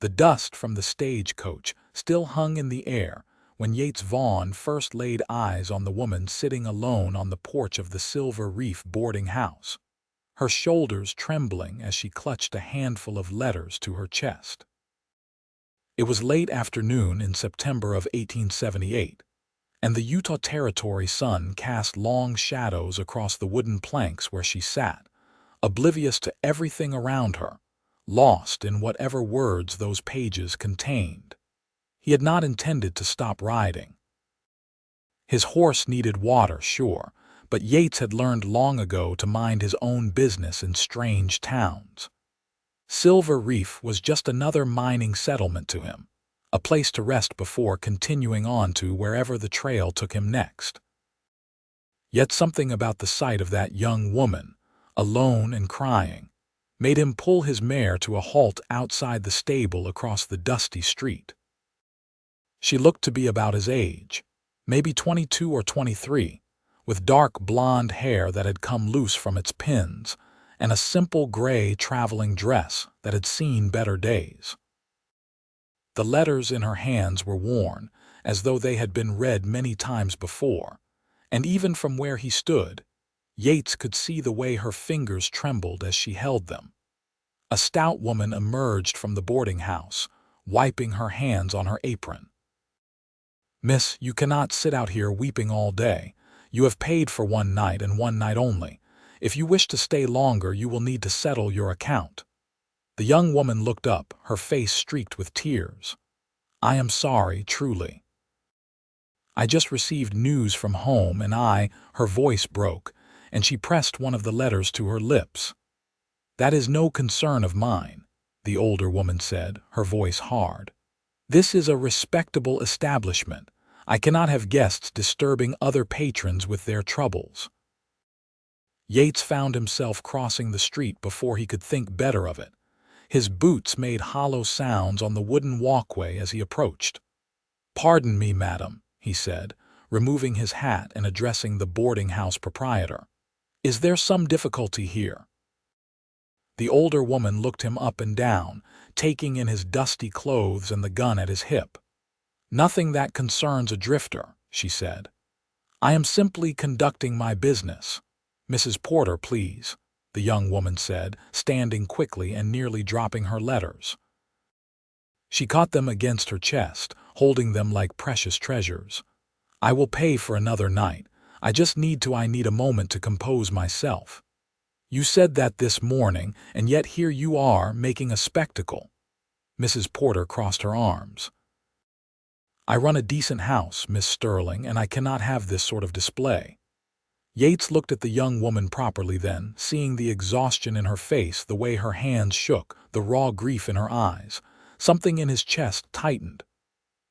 The dust from the stagecoach still hung in the air when Yates Vaughn first laid eyes on the woman sitting alone on the porch of the Silver Reef boarding house, her shoulders trembling as she clutched a handful of letters to her chest. It was late afternoon in September of 1878, and the Utah Territory sun cast long shadows across the wooden planks where she sat, oblivious to everything around her, lost in whatever words those pages contained. He had not intended to stop riding. His horse needed water, sure, but Yates had learned long ago to mind his own business in strange towns. Silver Reef was just another mining settlement to him, a place to rest before continuing on to wherever the trail took him next. Yet something about the sight of that young woman, alone and crying, made him pull his mare to a halt outside the stable across the dusty street. She looked to be about his age, maybe 22 or 23, with dark blonde hair that had come loose from its pins, and a simple gray traveling dress that had seen better days. The letters in her hands were worn, as though they had been read many times before, and even from where he stood, Yates could see the way her fingers trembled as she held them. A stout woman emerged from the boarding house, wiping her hands on her apron. "Miss, you cannot sit out here weeping all day. You have paid for one night and one night only. If you wish to stay longer, you will need to settle your account." The young woman looked up, her face streaked with tears. "I am sorry, truly. I just received news from home and her voice broke, and she pressed one of the letters to her lips. "That is no concern of mine," the older woman said, her voice hard. "This is a respectable establishment. I cannot have guests disturbing other patrons with their troubles." Yates found himself crossing the street before he could think better of it. His boots made hollow sounds on the wooden walkway as he approached. "Pardon me, madam," he said, removing his hat and addressing the boarding house proprietor. "Is there some difficulty here?" The older woman looked him up and down, taking in his dusty clothes and the gun at his hip. "Nothing that concerns a drifter," she said. "I am simply conducting my business. Mrs. Porter, please," the young woman said, standing quickly and nearly dropping her letters. She caught them against her chest, holding them like precious treasures. "I will pay for another night. I need a moment to compose myself. You said that this morning, and yet here you are making a spectacle." Mrs. Porter crossed her arms. "I run a decent house, Miss Sterling, and I cannot have this sort of display." Yates looked at the young woman properly then, seeing the exhaustion in her face, the way her hands shook, the raw grief in her eyes. Something in his chest tightened.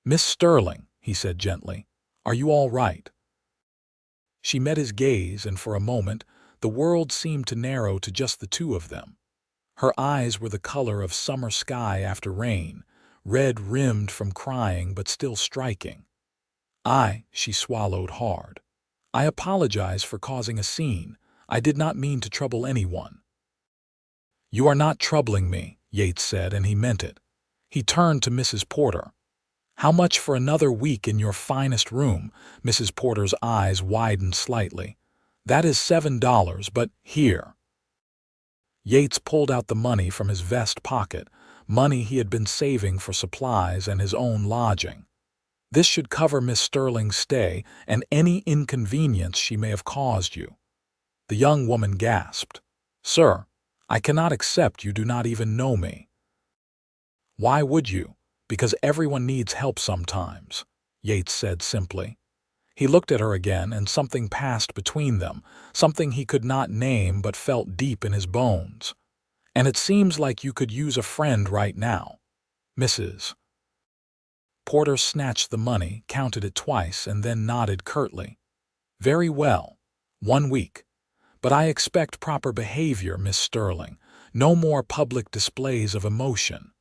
"Miss Sterling," he said gently, "are you all right?" She met his gaze, and for a moment, the world seemed to narrow to just the two of them. Her eyes were the color of summer sky after rain, red-rimmed from crying but still striking. She swallowed hard. "I apologize for causing a scene. I did not mean to trouble anyone." "You are not troubling me," Yates said, and he meant it. He turned to Mrs. Porter. "How much for another week in your finest room?" Mrs. Porter's eyes widened slightly. "That is $7, but here." Yates pulled out the money from his vest pocket, money he had been saving for supplies and his own lodging. "This should cover Miss Sterling's stay and any inconvenience she may have caused you." The young woman gasped. "Sir, I cannot accept. You do not even know me." "Why would you?" "Because everyone needs help sometimes," Yates said simply. He looked at her again, and something passed between them, something he could not name but felt deep in his bones. "And it seems like you could use a friend right now, Mrs." Porter snatched the money, counted it twice, and then nodded curtly. "Very well. 1 week. But I expect proper behavior, Miss Sterling. No more public displays of emotion."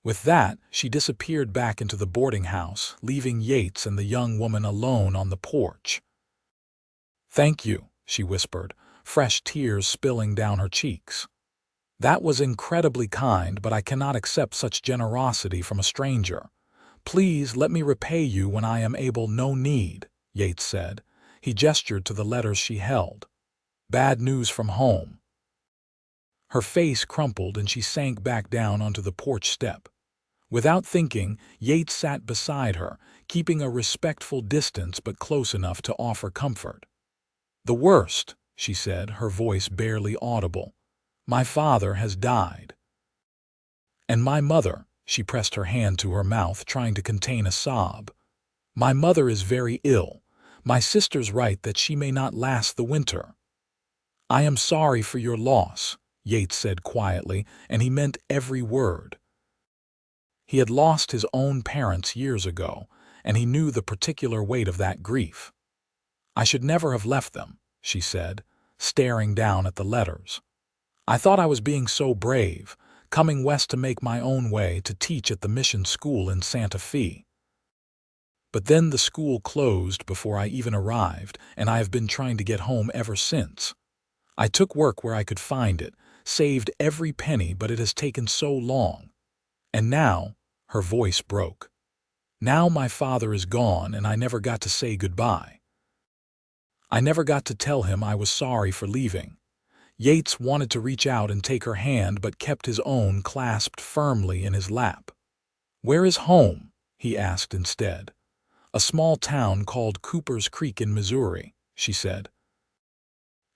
With that, she disappeared back into the boarding house, leaving Yates and the young woman alone on the porch. "Thank you," she whispered, fresh tears spilling down her cheeks. "That was incredibly kind, but I cannot accept such generosity from a stranger. Please let me repay you when I am able." "No need," Yates said. He gestured to the letters she held. "Bad news from home." Her face crumpled and she sank back down onto the porch step. Without thinking, Yates sat beside her, keeping a respectful distance but close enough to offer comfort. "The worst," she said, her voice barely audible. "My father has died." "And my mother," she pressed her hand to her mouth, trying to contain a sob. "My mother is very ill. My sister's right that she may not last the winter." "I am sorry for your loss," Yates said quietly, and he meant every word. He had lost his own parents years ago, and he knew the particular weight of that grief. "I should never have left them," she said, staring down at the letters. "I thought I was being so brave, coming west to make my own way, to teach at the mission school in Santa Fe. But then the school closed before I even arrived, and I have been trying to get home ever since. I took work where I could find it, saved every penny, but it has taken so long. And now," her voice broke, "now my father is gone and I never got to say goodbye. I never got to tell him I was sorry for leaving." Yates wanted to reach out and take her hand but kept his own clasped firmly in his lap. "Where is home?" he asked instead. "A small town called Cooper's Creek in Missouri," she said.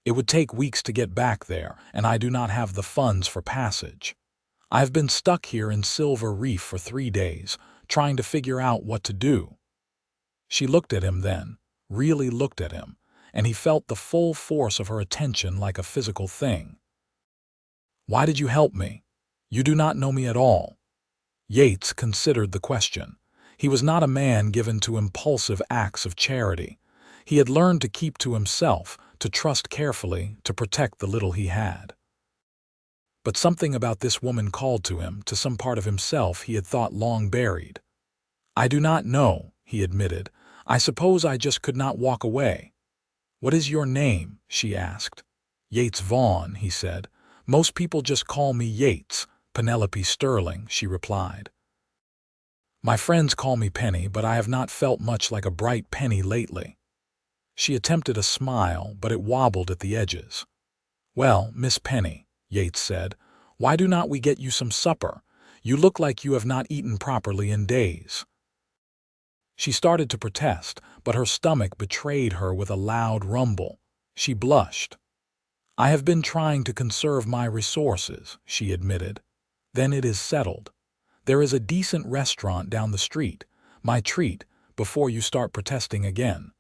"It would take weeks to get back there, and I do not have the funds for passage. I have been stuck here in Silver Reef for 3 days, trying to figure out what to do." She looked at him then, really looked at him, and he felt the full force of her attention like a physical thing. "Why did you help me? You do not know me at all." Yates considered the question. He was not a man given to impulsive acts of charity. He had learned to keep to himself, to trust carefully, to protect the little he had. But something about this woman called to him, to some part of himself he had thought long buried. "I do not know," he admitted. "I suppose I just could not walk away." "What is your name?" she asked. "Yates Vaughn," he said. "Most people just call me Yates." "Penelope Sterling," she replied. "My friends call me Penny, but I have not felt much like a bright penny lately." She attempted a smile, but it wobbled at the edges. "Well, Miss Penny," Yates said, "why do not we get you some supper? You look like you have not eaten properly in days." She started to protest, but her stomach betrayed her with a loud rumble. She blushed. "I have been trying to conserve my resources," she admitted. "Then it is settled. There is a decent restaurant down the street, my treat, before you start protesting again.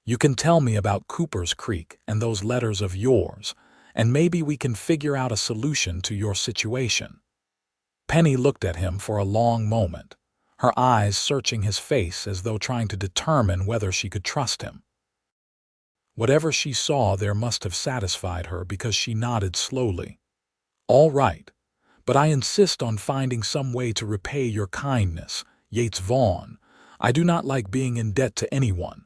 You can tell me about Cooper's Creek and those letters of yours, and maybe we can figure out a solution to your situation." Penny looked at him for a long moment, her eyes searching his face as though trying to determine whether she could trust him. Whatever she saw there must have satisfied her, because she nodded slowly. "All right, but I insist on finding some way to repay your kindness, Yates Vaughn. I do not like being in debt to anyone."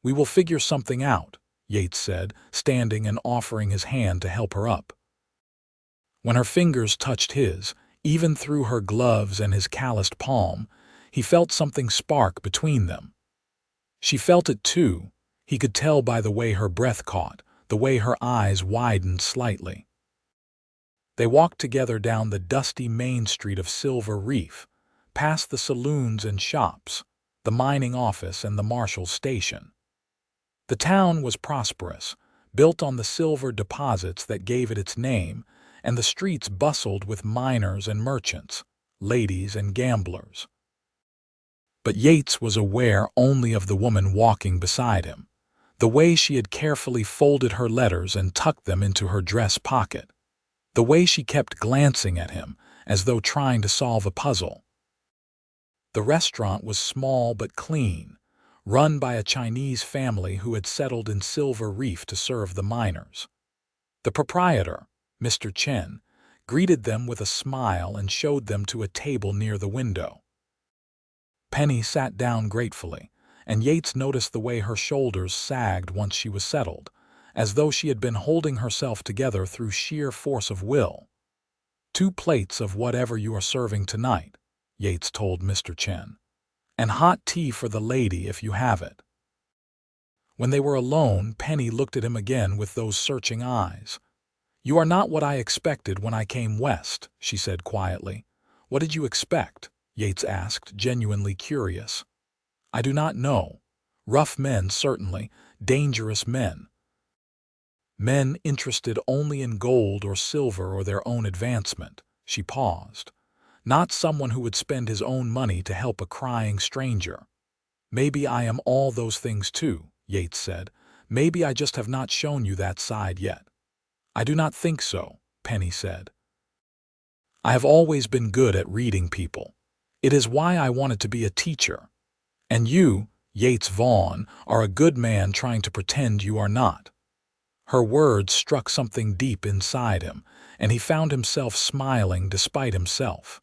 "We will figure something out," Yates said, standing and offering his hand to help her up. When her fingers touched his, even through her gloves and his calloused palm, he felt something spark between them. She felt it too. He could tell by the way her breath caught, the way her eyes widened slightly. They walked together down the dusty main street of Silver Reef, past the saloons and shops, the mining office and the marshal's station. The town was prosperous, built on the silver deposits that gave it its name, and the streets bustled with miners and merchants, ladies and gamblers. But Yates was aware only of the woman walking beside him, the way she had carefully folded her letters and tucked them into her dress pocket, the way she kept glancing at him as though trying to solve a puzzle. The restaurant was small but clean, run by a Chinese family who had settled in Silver Reef to serve the miners. The proprietor, Mr. Chen, greeted them with a smile and showed them to a table near the window. Penny sat down gratefully, and Yates noticed the way her shoulders sagged once she was settled, as though she had been holding herself together through sheer force of will. "2 plates of whatever you are serving tonight," Yates told Mr. Chen. "And hot tea for the lady if you have it." When they were alone, Penny looked at him again with those searching eyes. "You are not what I expected when I came west," she said quietly. "What did you expect?" Yates asked, genuinely curious. "I do not know. Rough men, certainly. Dangerous men. Men interested only in gold or silver or their own advancement." She paused. "Not someone who would spend his own money to help a crying stranger." "Maybe I am all those things too," Yates said. "Maybe I just have not shown you that side yet." "I do not think so," Penny said. "I have always been good at reading people. It is why I wanted to be a teacher. And you, Yates Vaughn, are a good man trying to pretend you are not." Her words struck something deep inside him, and he found himself smiling despite himself.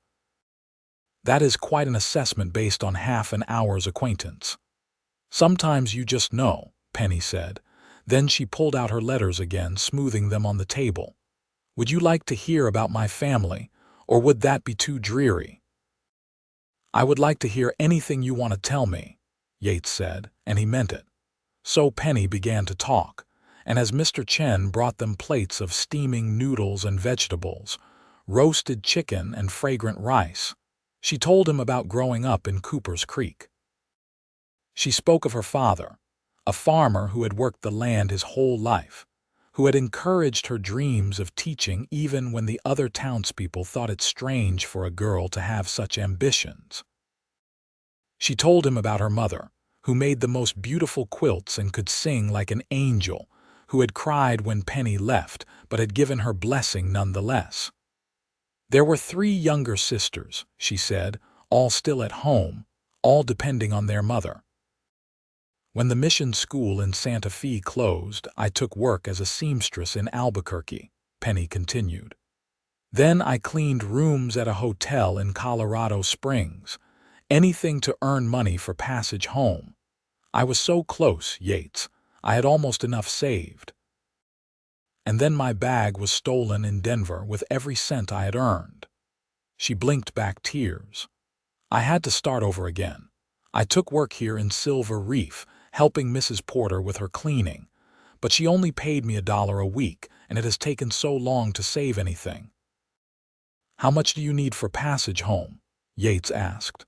"That is quite an assessment based on half an hour's acquaintance." "Sometimes you just know," Penny said. Then she pulled out her letters again, smoothing them on the table. "Would you like to hear about my family, or would that be too dreary?" "I would like to hear anything you want to tell me," Yates said, and he meant it. So Penny began to talk, and as Mr. Chen brought them plates of steaming noodles and vegetables, roasted chicken and fragrant rice, she told him about growing up in Cooper's Creek. She spoke of her father, a farmer who had worked the land his whole life, who had encouraged her dreams of teaching even when the other townspeople thought it strange for a girl to have such ambitions. She told him about her mother, who made the most beautiful quilts and could sing like an angel, who had cried when Penny left but had given her blessing nonetheless. There were 3 younger sisters, she said, all still at home, all depending on their mother. "When the mission school in Santa Fe closed, I took work as a seamstress in Albuquerque," Penny continued. "Then I cleaned rooms at a hotel in Colorado Springs, anything to earn money for passage home. I was so close, Yates. I had almost enough saved. And then my bag was stolen in Denver with every cent I had earned." She blinked back tears. "I had to start over again. I took work here in Silver Reef, helping Mrs. Porter with her cleaning, but she only paid me $1 a week, and it has taken so long to save anything." "How much do you need for passage home?" Yates asked.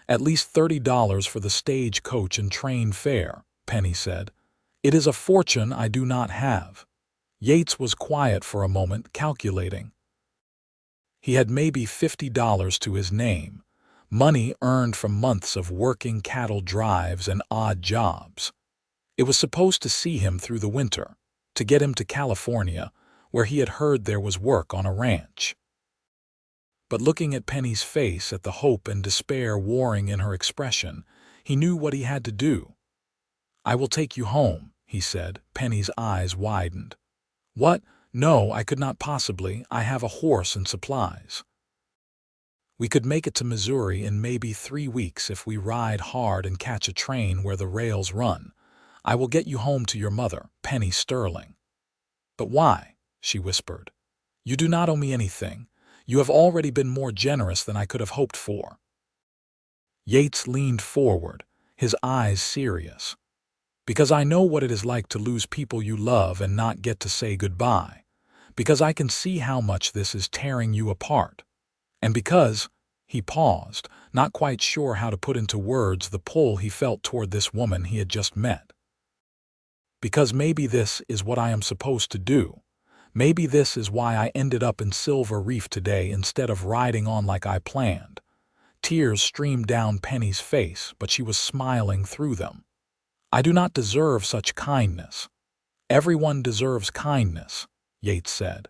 "At least $30 for the stage coach and train fare," Penny said. "It is a fortune I do not have." Yates was quiet for a moment, calculating. He had maybe $50 to his name, money earned from months of working cattle drives and odd jobs. It was supposed to see him through the winter, to get him to California, where he had heard there was work on a ranch. But looking at Penny's face, at the hope and despair warring in her expression, he knew what he had to do. "I will take you home," he said. Penny's eyes widened. "What? No, I could not possibly. I have a horse and supplies." "We could make it to Missouri in maybe 3 weeks if we ride hard and catch a train where the rails run. I will get you home to your mother, Penny Sterling." "But why?" she whispered. "You do not owe me anything. You have already been more generous than I could have hoped for." Yates leaned forward, his eyes serious. "Because I know what it is like to lose people you love and not get to say goodbye. Because I can see how much this is tearing you apart. And because," he paused, not quite sure how to put into words the pull he felt toward this woman he had just met. "Because maybe this is what I am supposed to do. Maybe this is why I ended up in Silver Reef today instead of riding on like I planned." Tears streamed down Penny's face, but she was smiling through them. "I do not deserve such kindness." "Everyone deserves kindness," Yates said.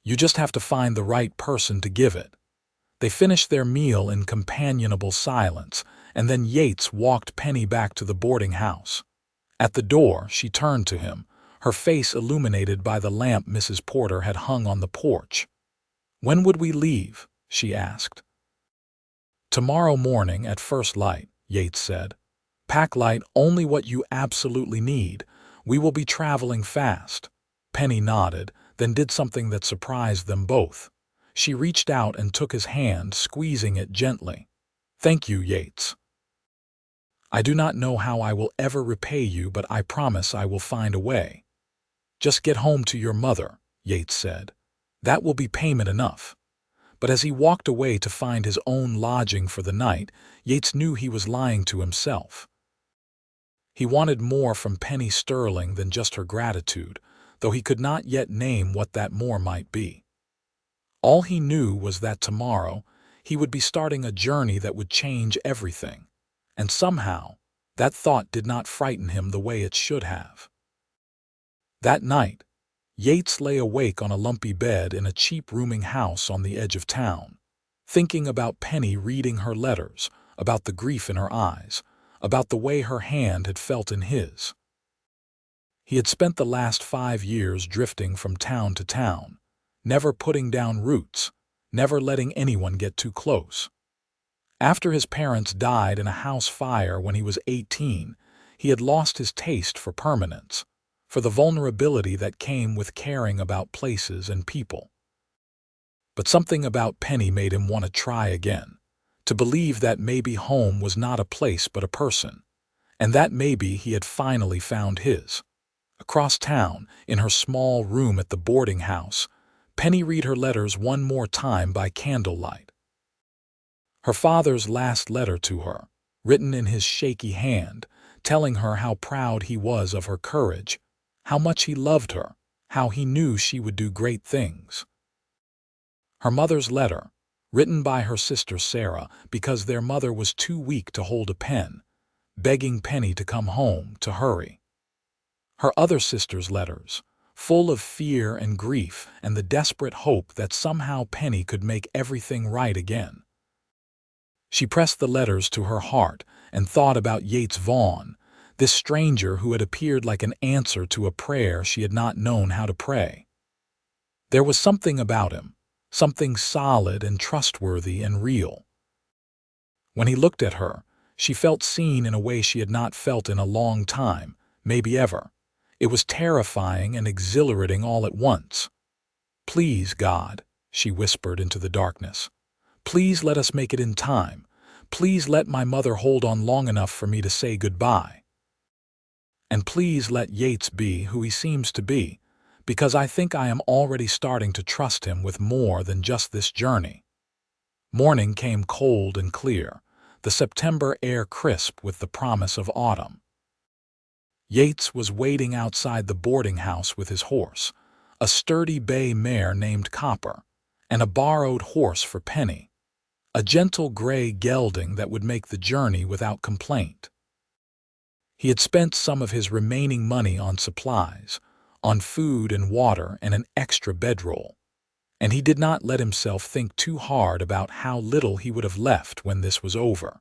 "You just have to find the right person to give it." They finished their meal in companionable silence, and then Yates walked Penny back to the boarding house. At the door, she turned to him, her face illuminated by the lamp Mrs. Porter had hung on the porch. "When would we leave?" she asked. "Tomorrow morning at first light," Yates said. "Pack light, only what you absolutely need. We will be traveling fast." Penny nodded, then did something that surprised them both. She reached out and took his hand, squeezing it gently. "Thank you, Yates. I do not know how I will ever repay you, but I promise I will find a way." "Just get home to your mother," Yates said. "That will be payment enough." But as he walked away to find his own lodging for the night, Yates knew he was lying to himself. He wanted more from Penny Sterling than just her gratitude, though he could not yet name what that more might be. All he knew was that tomorrow he would be starting a journey that would change everything, and somehow that thought did not frighten him the way it should have. That night, Yates lay awake on a lumpy bed in a cheap rooming house on the edge of town, thinking about Penny reading her letters, about the grief in her eyes, about the way her hand had felt in his. He had spent the last 5 years drifting from town to town, never putting down roots, never letting anyone get too close. After his parents died in a house fire when he was 18, he had lost his taste for permanence, for the vulnerability that came with caring about places and people. But something about Penny made him want to try again, to believe that maybe home was not a place but a person, and that maybe he had finally found his. Across town, in her small room at the boarding house, Penny read her letters one more time by candlelight. Her father's last letter to her, written in his shaky hand, telling her how proud he was of her courage, how much he loved her, how he knew she would do great things. Her mother's letter, written by her sister Sarah because their mother was too weak to hold a pen, begging Penny to come home, to hurry. Her other sister's letters, full of fear and grief and the desperate hope that somehow Penny could make everything right again. She pressed the letters to her heart and thought about Yates Vaughn, this stranger who had appeared like an answer to a prayer she had not known how to pray. There was something about him, something solid and trustworthy and real. When he looked at her, she felt seen in a way she had not felt in a long time, maybe ever. It was terrifying and exhilarating all at once. "Please, God," she whispered into the darkness. "Please let us make it in time. Please let my mother hold on long enough for me to say goodbye. And please let Yates be who he seems to be, because I think I am already starting to trust him with more than just this journey." Morning came cold and clear, the September air crisp with the promise of autumn. Yates was waiting outside the boarding house with his horse, a sturdy bay mare named Copper, and a borrowed horse for Penny, a gentle gray gelding that would make the journey without complaint. He had spent some of his remaining money on supplies, on food and water and an extra bedroll, and he did not let himself think too hard about how little he would have left when this was over.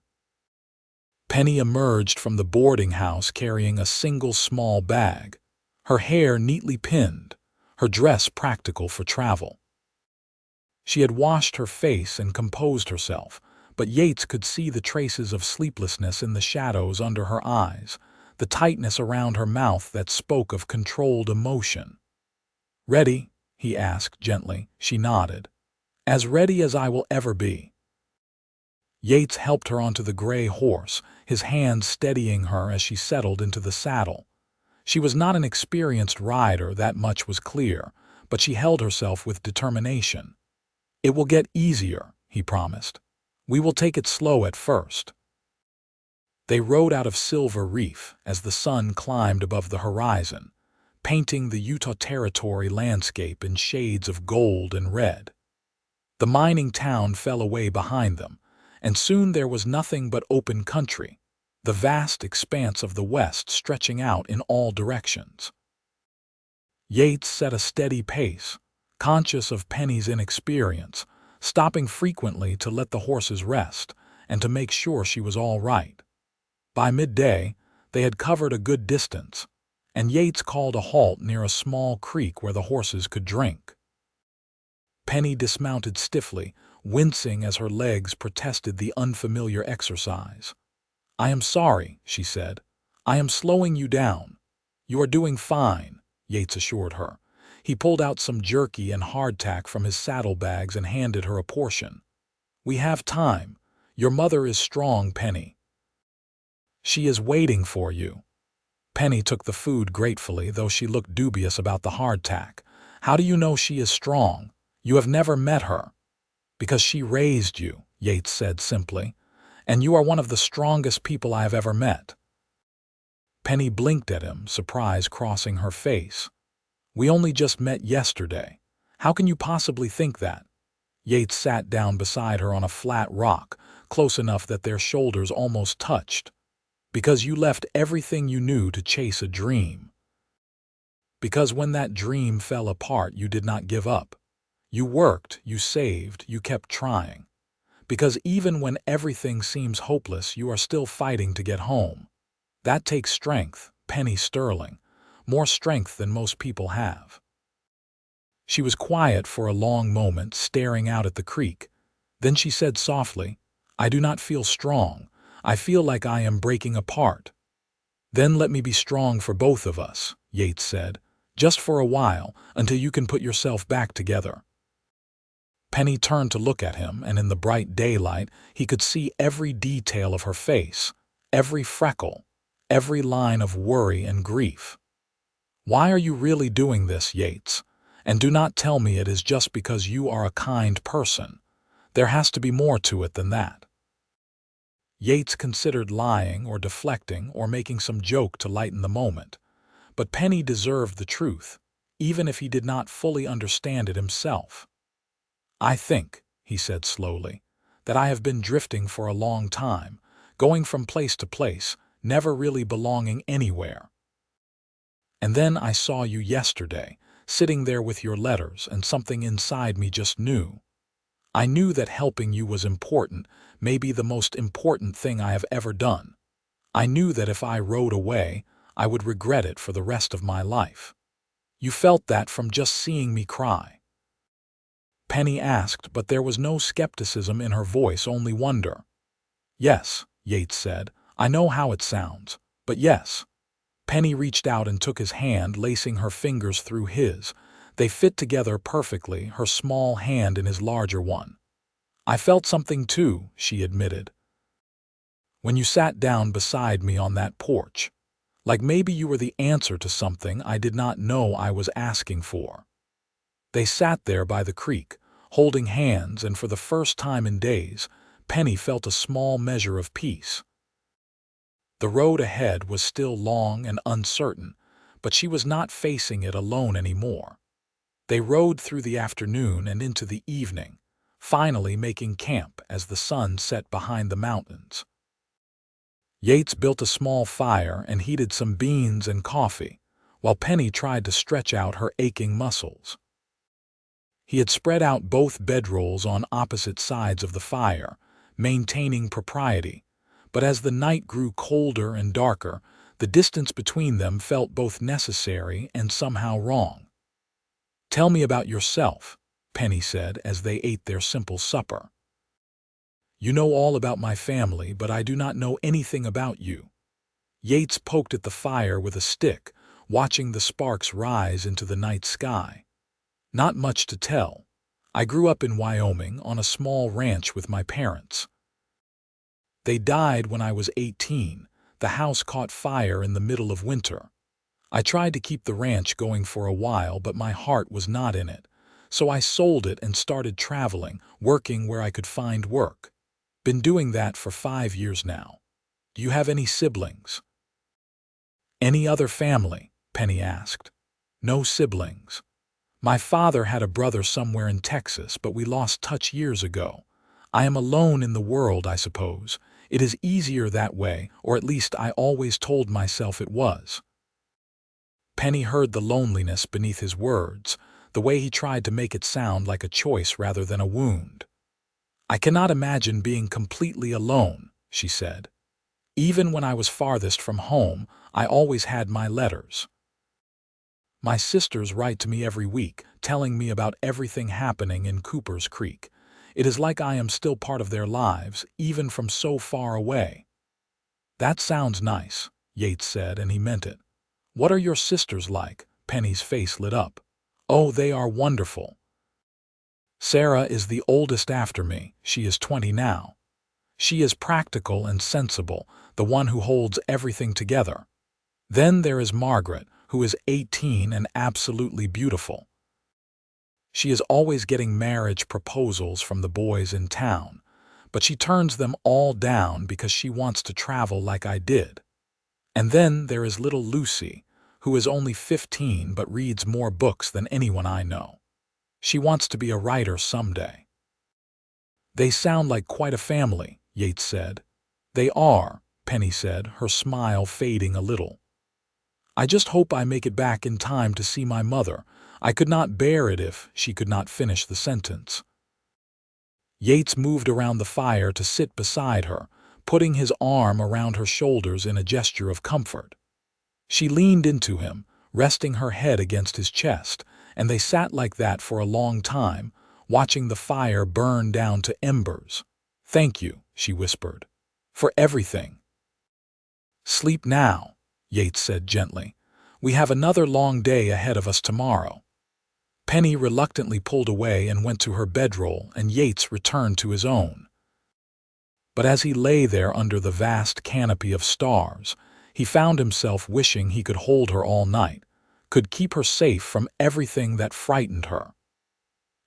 Penny emerged from the boarding house carrying a single small bag, her hair neatly pinned, her dress practical for travel. She had washed her face and composed herself, but Yates could see the traces of sleeplessness in the shadows under her eyes, the tightness around her mouth that spoke of controlled emotion. "Ready?" he asked gently. She nodded. "As ready as I will ever be." Yates helped her onto the gray horse, his hand steadying her as she settled into the saddle. She was not an experienced rider, that much was clear, but she held herself with determination. "It will get easier," he promised. "We will take it slow at first." They rode out of Silver Reef as the sun climbed above the horizon, painting the Utah Territory landscape in shades of gold and red. The mining town fell away behind them, and soon there was nothing but open country, the vast expanse of the west stretching out in all directions. Yates set a steady pace, conscious of Penny's inexperience, stopping frequently to let the horses rest and to make sure she was all right. By midday, they had covered a good distance, and Yates called a halt near a small creek where the horses could drink. Penny dismounted stiffly, wincing as her legs protested the unfamiliar exercise. "I am sorry," she said. "I am slowing you down." You are doing fine, Yates assured her. He pulled out some jerky and hardtack from his saddlebags and handed her a portion. We have time. Your mother is strong, Penny. She is waiting for you. Penny took the food gratefully, though she looked dubious about the hardtack. How do you know she is strong? You have never met her. Because she raised you, Yates said simply. And you are one of the strongest people I have ever met. Penny blinked at him, surprise crossing her face. We only just met yesterday. How can you possibly think that? Yates sat down beside her on a flat rock, close enough that their shoulders almost touched. Because you left everything you knew to chase a dream. Because when that dream fell apart, you did not give up. You worked, you saved, you kept trying. Because even when everything seems hopeless, you are still fighting to get home. That takes strength, Penny Sterling, more strength than most people have. She was quiet for a long moment, staring out at the creek. Then she said softly, I do not feel strong. I feel like I am breaking apart. Then let me be strong for both of us, Yates said, just for a while, until you can put yourself back together. Penny turned to look at him, and in the bright daylight, he could see every detail of her face, every freckle, every line of worry and grief. Why are you really doing this, Yates? And do not tell me it is just because you are a kind person. There has to be more to it than that. Yates considered lying or deflecting or making some joke to lighten the moment. But Penny deserved the truth, even if he did not fully understand it himself. I think, he said slowly, that I have been drifting for a long time, going from place to place, never really belonging anywhere. And then I saw you yesterday, sitting there with your letters, and something inside me just knew. I knew that helping you was important, maybe the most important thing I have ever done. I knew that if I rode away, I would regret it for the rest of my life. You felt that from just seeing me cry. Penny asked, but there was no skepticism in her voice, only wonder. Yes, Yates said, I know how it sounds, but yes. Penny reached out and took his hand, lacing her fingers through his. They fit together perfectly, her small hand in his larger one. I felt something too, she admitted. When you sat down beside me on that porch. Like maybe you were the answer to something I did not know I was asking for. They sat there by the creek, holding hands, and for the first time in days, Penny felt a small measure of peace. The road ahead was still long and uncertain, but she was not facing it alone anymore. They rode through the afternoon and into the evening, finally making camp as the sun set behind the mountains. Yates built a small fire and heated some beans and coffee, while Penny tried to stretch out her aching muscles. He had spread out both bedrolls on opposite sides of the fire, maintaining propriety, but as the night grew colder and darker, the distance between them felt both necessary and somehow wrong. Tell me about yourself, Penny said as they ate their simple supper. You know all about my family, but I do not know anything about you. Yates poked at the fire with a stick, watching the sparks rise into the night sky. Not much to tell. I grew up in Wyoming on a small ranch with my parents. They died when I was 18. The house caught fire in the middle of winter. I tried to keep the ranch going for a while, but my heart was not in it. So I sold it and started traveling, working where I could find work. Been doing that for 5 years now. Do you have any siblings? Any other family? Penny asked. No siblings. My father had a brother somewhere in Texas, but we lost touch years ago. I am alone in the world, I suppose. It is easier that way, or at least I always told myself it was. Penny heard the loneliness beneath his words, the way he tried to make it sound like a choice rather than a wound. I cannot imagine being completely alone, she said. Even when I was farthest from home, I always had my letters. My sisters write to me every week, telling me about everything happening in Cooper's Creek. It is like I am still part of their lives, even from so far away. That sounds nice, Yates said, and he meant it. "What are your sisters like?" Penny's face lit up. "Oh, they are wonderful. Sarah is the oldest after me. She is 20 now. She is practical and sensible, the one who holds everything together. Then there is Margaret, who is 18 and absolutely beautiful. She is always getting marriage proposals from the boys in town, but she turns them all down because she wants to travel like I did. And then there is little Lucy, who is only 15 but reads more books than anyone I know. She wants to be a writer someday." "They sound like quite a family," Yates said. "They are," Penny said, her smile fading a little. "I just hope I make it back in time to see my mother. I could not bear it if..." She could not finish the sentence. Yates moved around the fire to sit beside her, putting his arm around her shoulders in a gesture of comfort. She leaned into him, resting her head against his chest, and they sat like that for a long time, watching the fire burn down to embers. "Thank you," she whispered, "for everything." "Sleep now," Yates said gently. "We have another long day ahead of us tomorrow." Penny reluctantly pulled away and went to her bedroll, and Yates returned to his own. But as he lay there under the vast canopy of stars, he found himself wishing he could hold her all night, could keep her safe from everything that frightened her.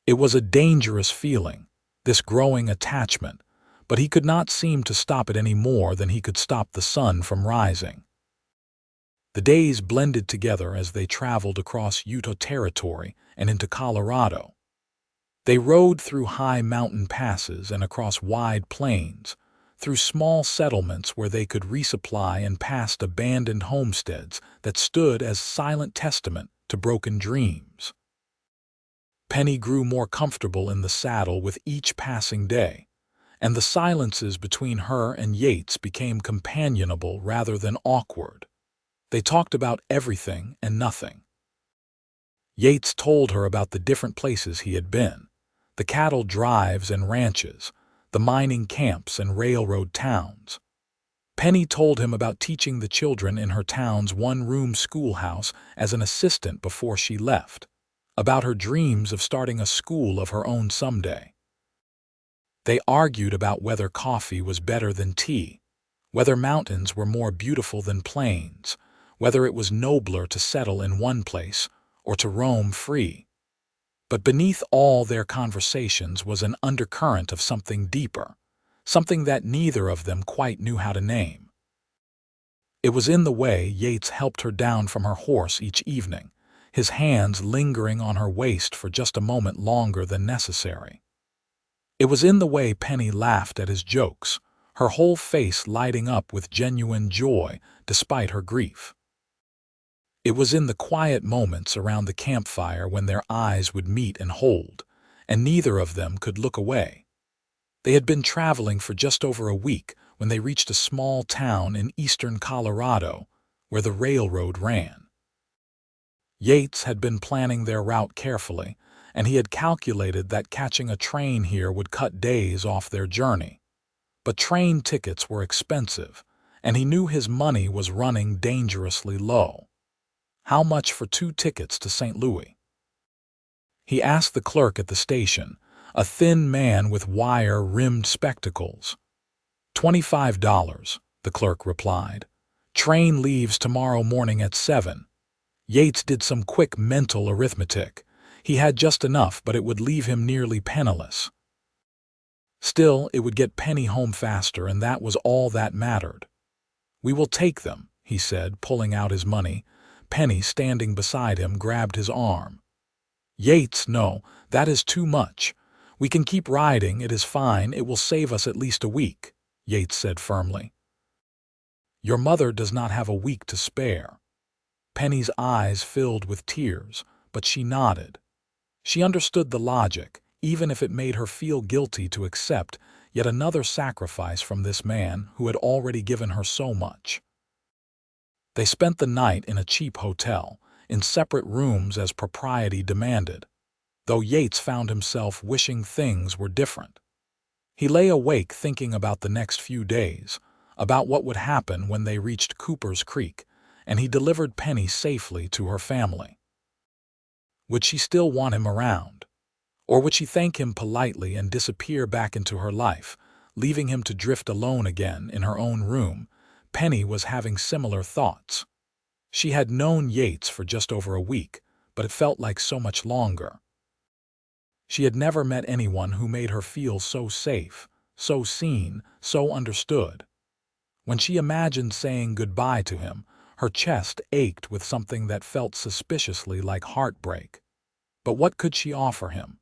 It was a dangerous feeling, this growing attachment, but he could not seem to stop it any more than he could stop the sun from rising. The days blended together as they traveled across Utah territory and into Colorado. They rode through high mountain passes and across wide plains, through small settlements where they could resupply, and past abandoned homesteads that stood as silent testament to broken dreams. Penny grew more comfortable in the saddle with each passing day, and the silences between her and Yates became companionable rather than awkward. They talked about everything and nothing. Yates told her about the different places he had been, the cattle drives and ranches, the mining camps and railroad towns. Penny told him about teaching the children in her town's one-room schoolhouse as an assistant before she left, about her dreams of starting a school of her own someday. They argued about whether coffee was better than tea, whether mountains were more beautiful than plains, whether it was nobler to settle in one place or to roam free. But beneath all their conversations was an undercurrent of something deeper, something that neither of them quite knew how to name. It was in the way Yates helped her down from her horse each evening, his hands lingering on her waist for just a moment longer than necessary. It was in the way Penny laughed at his jokes, her whole face lighting up with genuine joy despite her grief. It was in the quiet moments around the campfire when their eyes would meet and hold, and neither of them could look away. They had been traveling for just over a week when they reached a small town in eastern Colorado where the railroad ran. Yates had been planning their route carefully, and he had calculated that catching a train here would cut days off their journey. But train tickets were expensive, and he knew his money was running dangerously low. How much for 2 tickets to St. Louis? He asked the clerk at the station, a thin man with wire-rimmed spectacles. $25, the clerk replied. Train leaves tomorrow morning at 7. Yates did some quick mental arithmetic. He had just enough, but it would leave him nearly penniless. Still, it would get Penny home faster, and that was all that mattered. "We will take them," he said, pulling out his money. Penny, standing beside him, grabbed his arm. "Yates, no, that is too much. We can keep riding, it is fine, it will save us at least a week," Yates said firmly. "Your mother does not have a week to spare." Penny's eyes filled with tears, but she nodded. She understood the logic, even if it made her feel guilty to accept yet another sacrifice from this man who had already given her so much. They spent the night in a cheap hotel, in separate rooms as propriety demanded, though Yates found himself wishing things were different. He lay awake thinking about the next few days, about what would happen when they reached Cooper's Creek, and he delivered Penny safely to her family. Would she still want him around? Or would she thank him politely and disappear back into her life, leaving him to drift alone again in her own room? Penny was having similar thoughts. She had known Yates for just over a week, but it felt like so much longer. She had never met anyone who made her feel so safe, so seen, so understood. When she imagined saying goodbye to him, her chest ached with something that felt suspiciously like heartbreak. But what could she offer him?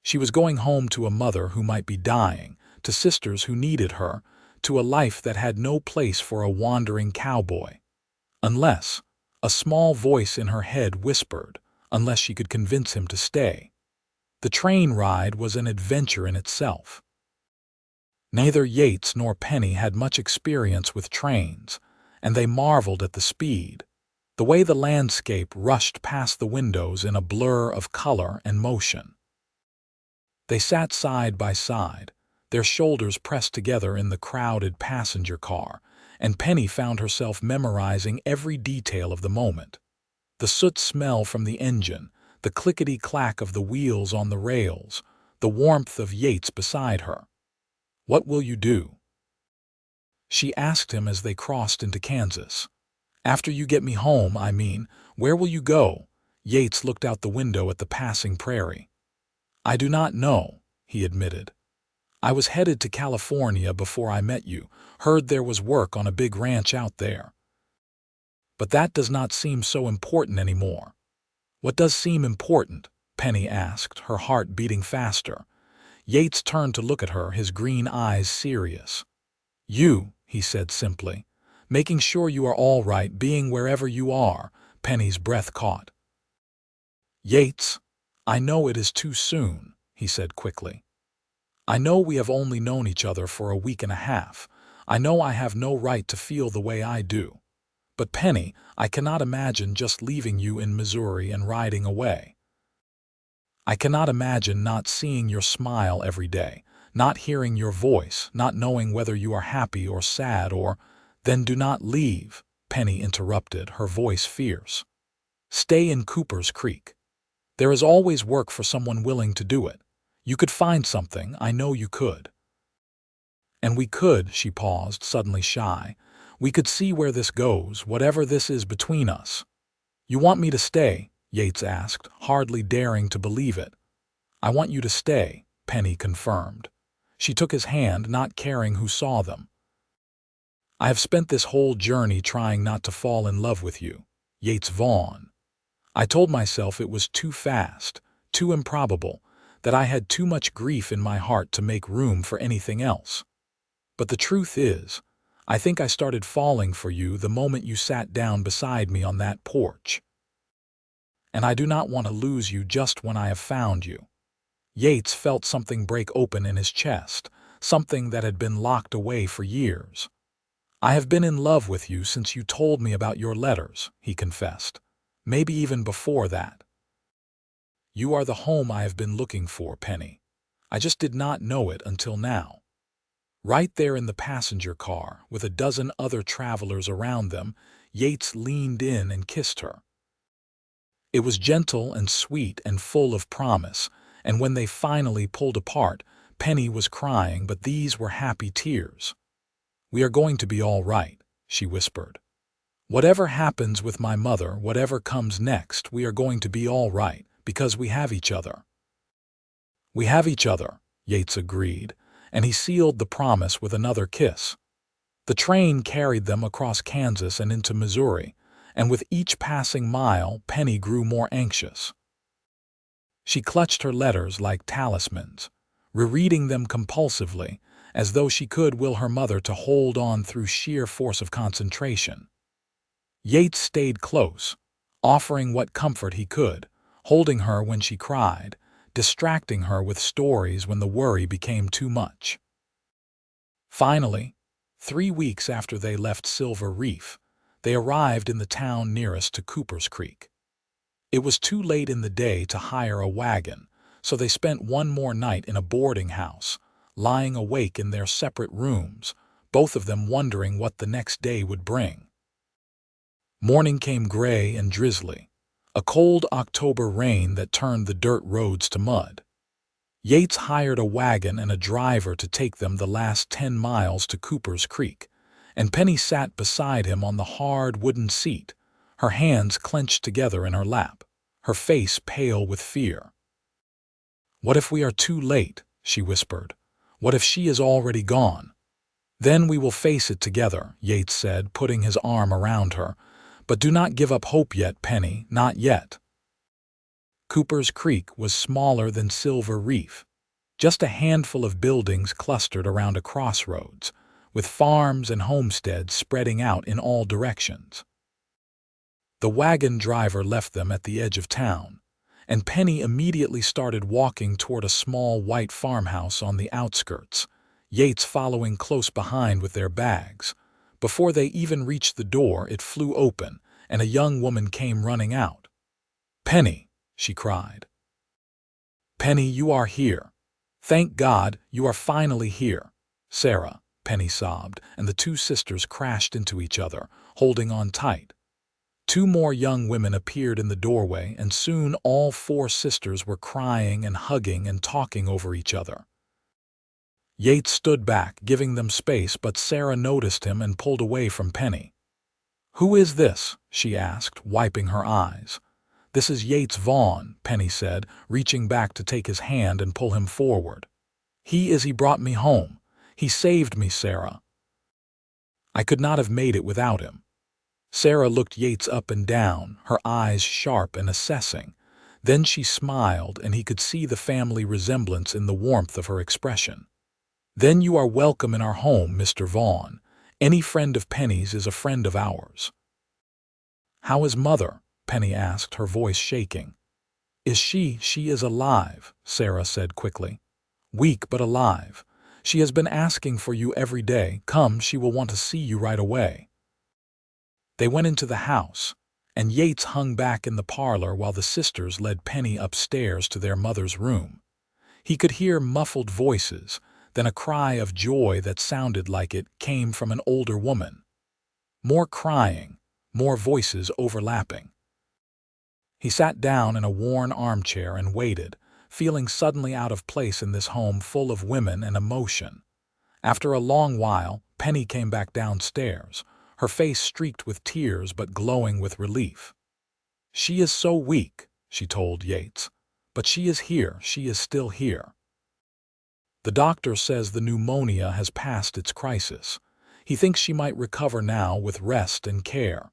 She was going home to a mother who might be dying, to sisters who needed her, to a life that had no place for a wandering cowboy. Unless, a small voice in her head whispered, unless she could convince him to stay. The train ride was an adventure in itself. Neither Yates nor Penny had much experience with trains, and they marveled at the speed, the way the landscape rushed past the windows in a blur of color and motion. They sat side by side, their shoulders pressed together in the crowded passenger car, and Penny found herself memorizing every detail of the moment. The soot smell from the engine, the clickety-clack of the wheels on the rails, the warmth of Yates beside her. "What will you do?" she asked him as they crossed into Kansas. "After you get me home, I mean, where will you go?" Yates looked out the window at the passing prairie. "I do not know," he admitted. "I was headed to California before I met you, heard there was work on a big ranch out there. But that does not seem so important anymore." "What does seem important?" Penny asked, her heart beating faster. Yates turned to look at her, his green eyes serious. "You," he said simply, "making sure you are all right, being wherever you are." Penny's breath caught. "Yates, I know it is too soon," he said quickly. "I know we have only known each other for a week and a half. I know I have no right to feel the way I do. But Penny, I cannot imagine just leaving you in Missouri and riding away. I cannot imagine not seeing your smile every day, not hearing your voice, not knowing whether you are happy or sad or—" "Then do not leave," Penny interrupted, her voice fierce. "Stay in Cooper's Creek. There is always work for someone willing to do it. You could find something, I know you could." "And we could," she paused, suddenly shy. "We could see where this goes, whatever this is between us." "You want me to stay?" Yates asked, hardly daring to believe it. "I want you to stay," Penny confirmed. She took his hand, not caring who saw them. "I have spent this whole journey trying not to fall in love with you, Yates Vaughn. I told myself it was too fast, too improbable, that I had too much grief in my heart to make room for anything else. But the truth is, I think I started falling for you the moment you sat down beside me on that porch. And I do not want to lose you just when I have found you." Yates felt something break open in his chest, something that had been locked away for years. "I have been in love with you since you told me about your letters," he confessed. "Maybe even before that. You are the home I have been looking for, Penny. I just did not know it until now." Right there in the passenger car, with a dozen other travelers around them, Yates leaned in and kissed her. It was gentle and sweet and full of promise, and when they finally pulled apart, Penny was crying, but these were happy tears. "We are going to be all right," she whispered. "Whatever happens with my mother, whatever comes next, we are going to be all right, because we have each other." "We have each other," Yates agreed, and he sealed the promise with another kiss. The train carried them across Kansas and into Missouri, and with each passing mile, Penny grew more anxious. She clutched her letters like talismans, rereading them compulsively, as though she could will her mother to hold on through sheer force of concentration. Yates stayed close, offering what comfort he could, holding her when she cried, distracting her with stories when the worry became too much. Finally, 3 weeks after they left Silver Reef, they arrived in the town nearest to Cooper's Creek. It was too late in the day to hire a wagon, so they spent one more night in a boarding house, lying awake in their separate rooms, both of them wondering what the next day would bring. Morning came gray and drizzly, a cold October rain that turned the dirt roads to mud. Yates hired a wagon and a driver to take them the last 10 miles to Cooper's Creek, and Penny sat beside him on the hard wooden seat, her hands clenched together in her lap, her face pale with fear. "What if we are too late?" she whispered. "What if she is already gone?" "Then we will face it together," Yates said, putting his arm around her. "But do not give up hope yet, Penny, not yet." Cooper's Creek was smaller than Silver Reef, just a handful of buildings clustered around a crossroads, with farms and homesteads spreading out in all directions. The wagon driver left them at the edge of town, and Penny immediately started walking toward a small white farmhouse on the outskirts, Yates following close behind with their bags. Before they even reached the door, it flew open, and a young woman came running out. "Penny," she cried. "Penny, you are here. Thank God, you are finally here." "Sarah," Penny sobbed, and the two sisters crashed into each other, holding on tight. Two more young women appeared in the doorway, and soon all four sisters were crying and hugging and talking over each other. Yates stood back, giving them space, but Sarah noticed him and pulled away from Penny. "Who is this?" she asked, wiping her eyes. "This is Yates Vaughn," Penny said, reaching back to take his hand and pull him forward. He brought me home. He saved me, Sarah. I could not have made it without him." Sarah looked Yates up and down, her eyes sharp and assessing. Then she smiled, and he could see the family resemblance in the warmth of her expression. "Then you are welcome in our home, Mr. Vaughn. Any friend of Penny's is a friend of ours." "How is Mother?" Penny asked, her voice shaking. She is alive," Sarah said quickly. "Weak but alive. She has been asking for you every day. Come, she will want to see you right away." They went into the house, and Yates hung back in the parlor while the sisters led Penny upstairs to their mother's room. He could hear muffled voices, then a cry of joy that sounded like it came from an older woman. More crying, more voices overlapping. He sat down in a worn armchair and waited, feeling suddenly out of place in this home full of women and emotion. After a long while, Penny came back downstairs, her face streaked with tears but glowing with relief. "She is so weak," she told Yates. "But she is here, she is still here. The doctor says the pneumonia has passed its crisis. He thinks she might recover now with rest and care."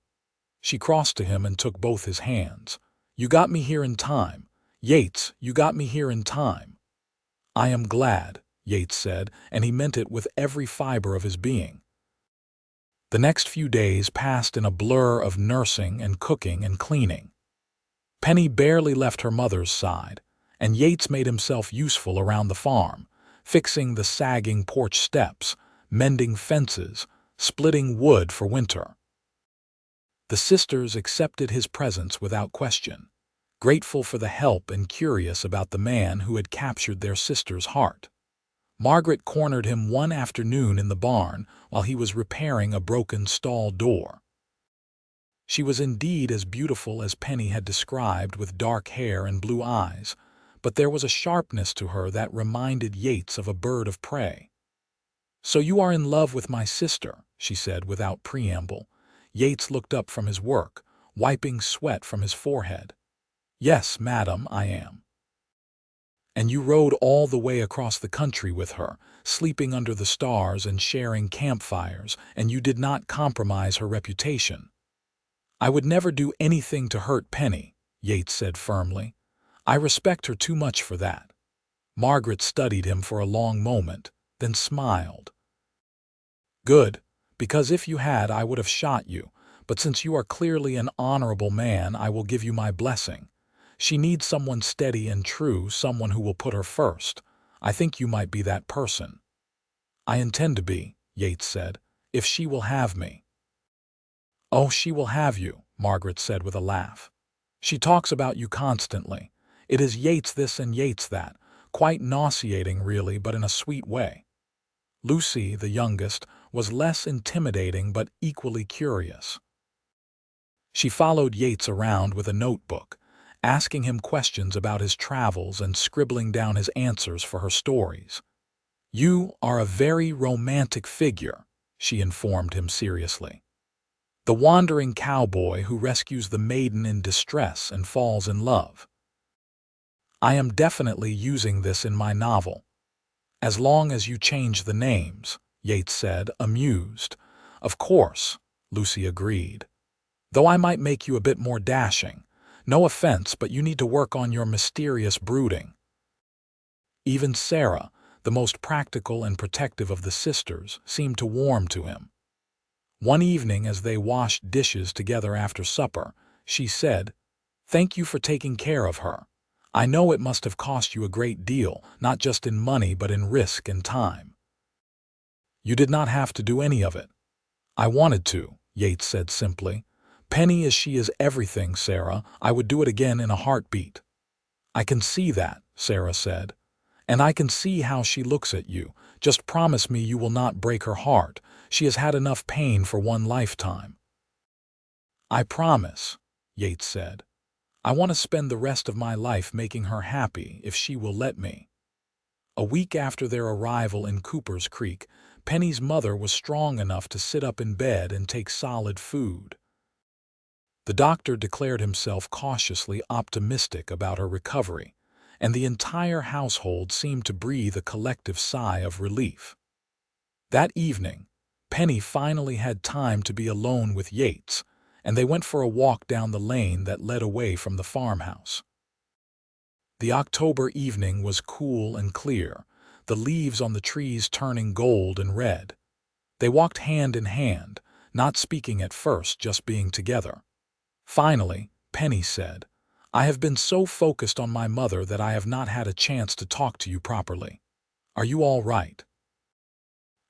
She crossed to him and took both his hands. "You got me here in time. Yates, you got me here in time." "I am glad," Yates said, and he meant it with every fiber of his being. The next few days passed in a blur of nursing and cooking and cleaning. Penny barely left her mother's side, and Yates made himself useful around the farm, fixing the sagging porch steps, mending fences, splitting wood for winter. The sisters accepted his presence without question, grateful for the help and curious about the man who had captured their sister's heart. Margaret cornered him one afternoon in the barn while he was repairing a broken stall door. She was indeed as beautiful as Penny had described, with dark hair and blue eyes, but there was a sharpness to her that reminded Yates of a bird of prey. "So you are in love with my sister," she said without preamble. Yates looked up from his work, wiping sweat from his forehead. "Yes, madam, I am." "And you rode all the way across the country with her, sleeping under the stars and sharing campfires, and you did not compromise her reputation." "I would never do anything to hurt Penny," Yates said firmly. "I respect her too much for that." Margaret studied him for a long moment, then smiled. "Good, because if you had, I would have shot you, but since you are clearly an honorable man, I will give you my blessing. She needs someone steady and true, someone who will put her first. I think you might be that person." "I intend to be," Yates said, "if she will have me." "Oh, she will have you," Margaret said with a laugh. "She talks about you constantly. It is Yates this and Yates that, quite nauseating really, but in a sweet way." Lucy, the youngest, was less intimidating but equally curious. She followed Yates around with a notebook, asking him questions about his travels and scribbling down his answers for her stories. "You are a very romantic figure," she informed him seriously. "The wandering cowboy who rescues the maiden in distress and falls in love. I am definitely using this in my novel. As long as you change the names," Yates said, amused. "Of course," Lucy agreed. "Though I might make you a bit more dashing. No offense, but you need to work on your mysterious brooding." Even Sarah, the most practical and protective of the sisters, seemed to warm to him. One evening, as they washed dishes together after supper, she said, "Thank you for taking care of her. I know it must have cost you a great deal, not just in money but in risk and time." "You did not have to do any of it." "I wanted to," Yates said simply. "Penny as she is everything, Sarah. I would do it again in a heartbeat." "I can see that," Sarah said. "And I can see how she looks at you. Just promise me you will not break her heart. She has had enough pain for one lifetime." "I promise," Yates said. "I want to spend the rest of my life making her happy, if she will let me." A week after their arrival in Cooper's Creek, Penny's mother was strong enough to sit up in bed and take solid food. The doctor declared himself cautiously optimistic about her recovery, and the entire household seemed to breathe a collective sigh of relief. That evening, Penny finally had time to be alone with Yates, and they went for a walk down the lane that led away from the farmhouse. The October evening was cool and clear, the leaves on the trees turning gold and red. They walked hand in hand, not speaking at first, just being together. Finally, Penny said, "I have been so focused on my mother that I have not had a chance to talk to you properly. Are you all right?"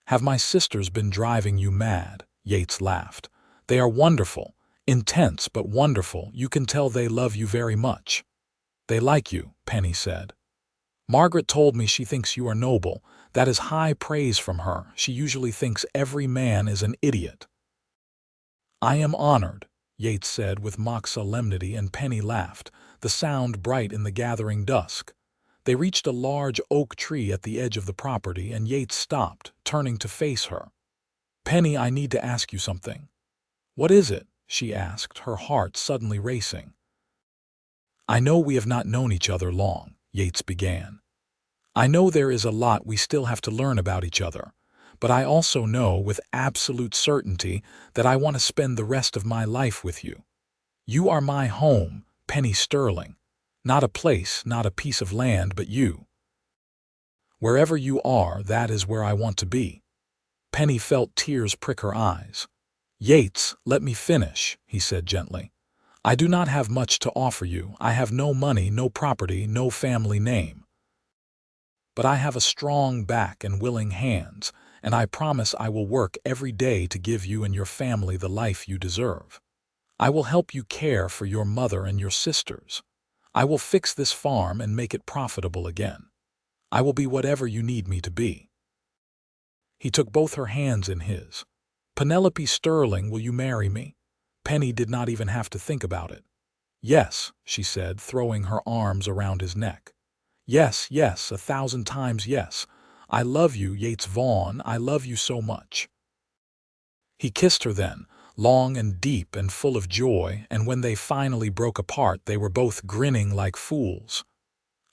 "Have my sisters been driving you mad?" Yates laughed. "They are wonderful, intense but wonderful. You can tell they love you very much." "They like you," Penny said. "Margaret told me she thinks you are noble. That is high praise from her. She usually thinks every man is an idiot." "I am honored," Yates said with mock solemnity, and Penny laughed, the sound bright in the gathering dusk. They reached a large oak tree at the edge of the property, and Yates stopped, turning to face her. "Penny, I need to ask you something." "What is it?" she asked, her heart suddenly racing. "I know we have not known each other long," Yates began. "I know there is a lot we still have to learn about each other, but I also know with absolute certainty that I want to spend the rest of my life with you. You are my home, Penny Sterling. Not a place, not a piece of land, but you. Wherever you are, that is where I want to be." Penny felt tears prick her eyes. "Yates, let me finish," he said gently. "I do not have much to offer you. I have no money, no property, no family name. But I have a strong back and willing hands, and I promise I will work every day to give you and your family the life you deserve. I will help you care for your mother and your sisters. I will fix this farm and make it profitable again. I will be whatever you need me to be." He took both her hands in his. "Penelope Sterling, will you marry me?" Penny did not even have to think about it. "Yes," she said, throwing her arms around his neck. "Yes, yes, 1,000 times yes. I love you, Yates Vaughn. I love you so much." He kissed her then, long and deep and full of joy, and when they finally broke apart, they were both grinning like fools.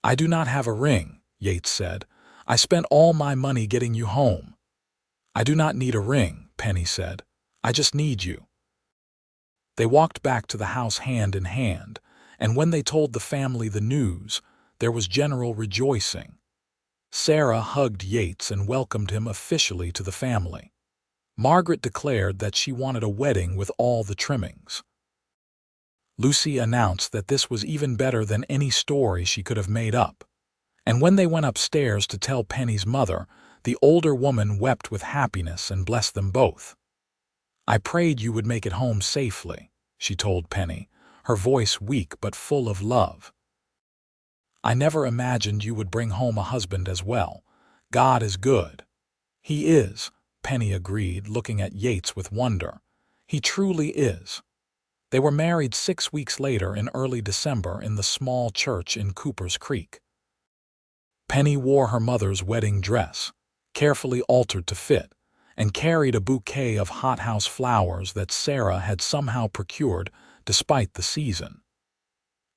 "I do not have a ring," Yates said. "I spent all my money getting you home." "I do not need a ring," Penny said. "I just need you." They walked back to the house hand in hand, and when they told the family the news, there was general rejoicing. Sarah hugged Yates and welcomed him officially to the family. Margaret declared that she wanted a wedding with all the trimmings. Lucy announced that this was even better than any story she could have made up. And when they went upstairs to tell Penny's mother, the older woman wept with happiness and blessed them both. "I prayed you would make it home safely," she told Penny, her voice weak but full of love. "I never imagined you would bring home a husband as well. God is good." "He is," Penny agreed, looking at Yates with wonder. "He truly is." They were married 6 weeks later in early December in the small church in Cooper's Creek. Penny wore her mother's wedding dress, carefully altered to fit, and carried a bouquet of hothouse flowers that Sarah had somehow procured despite the season.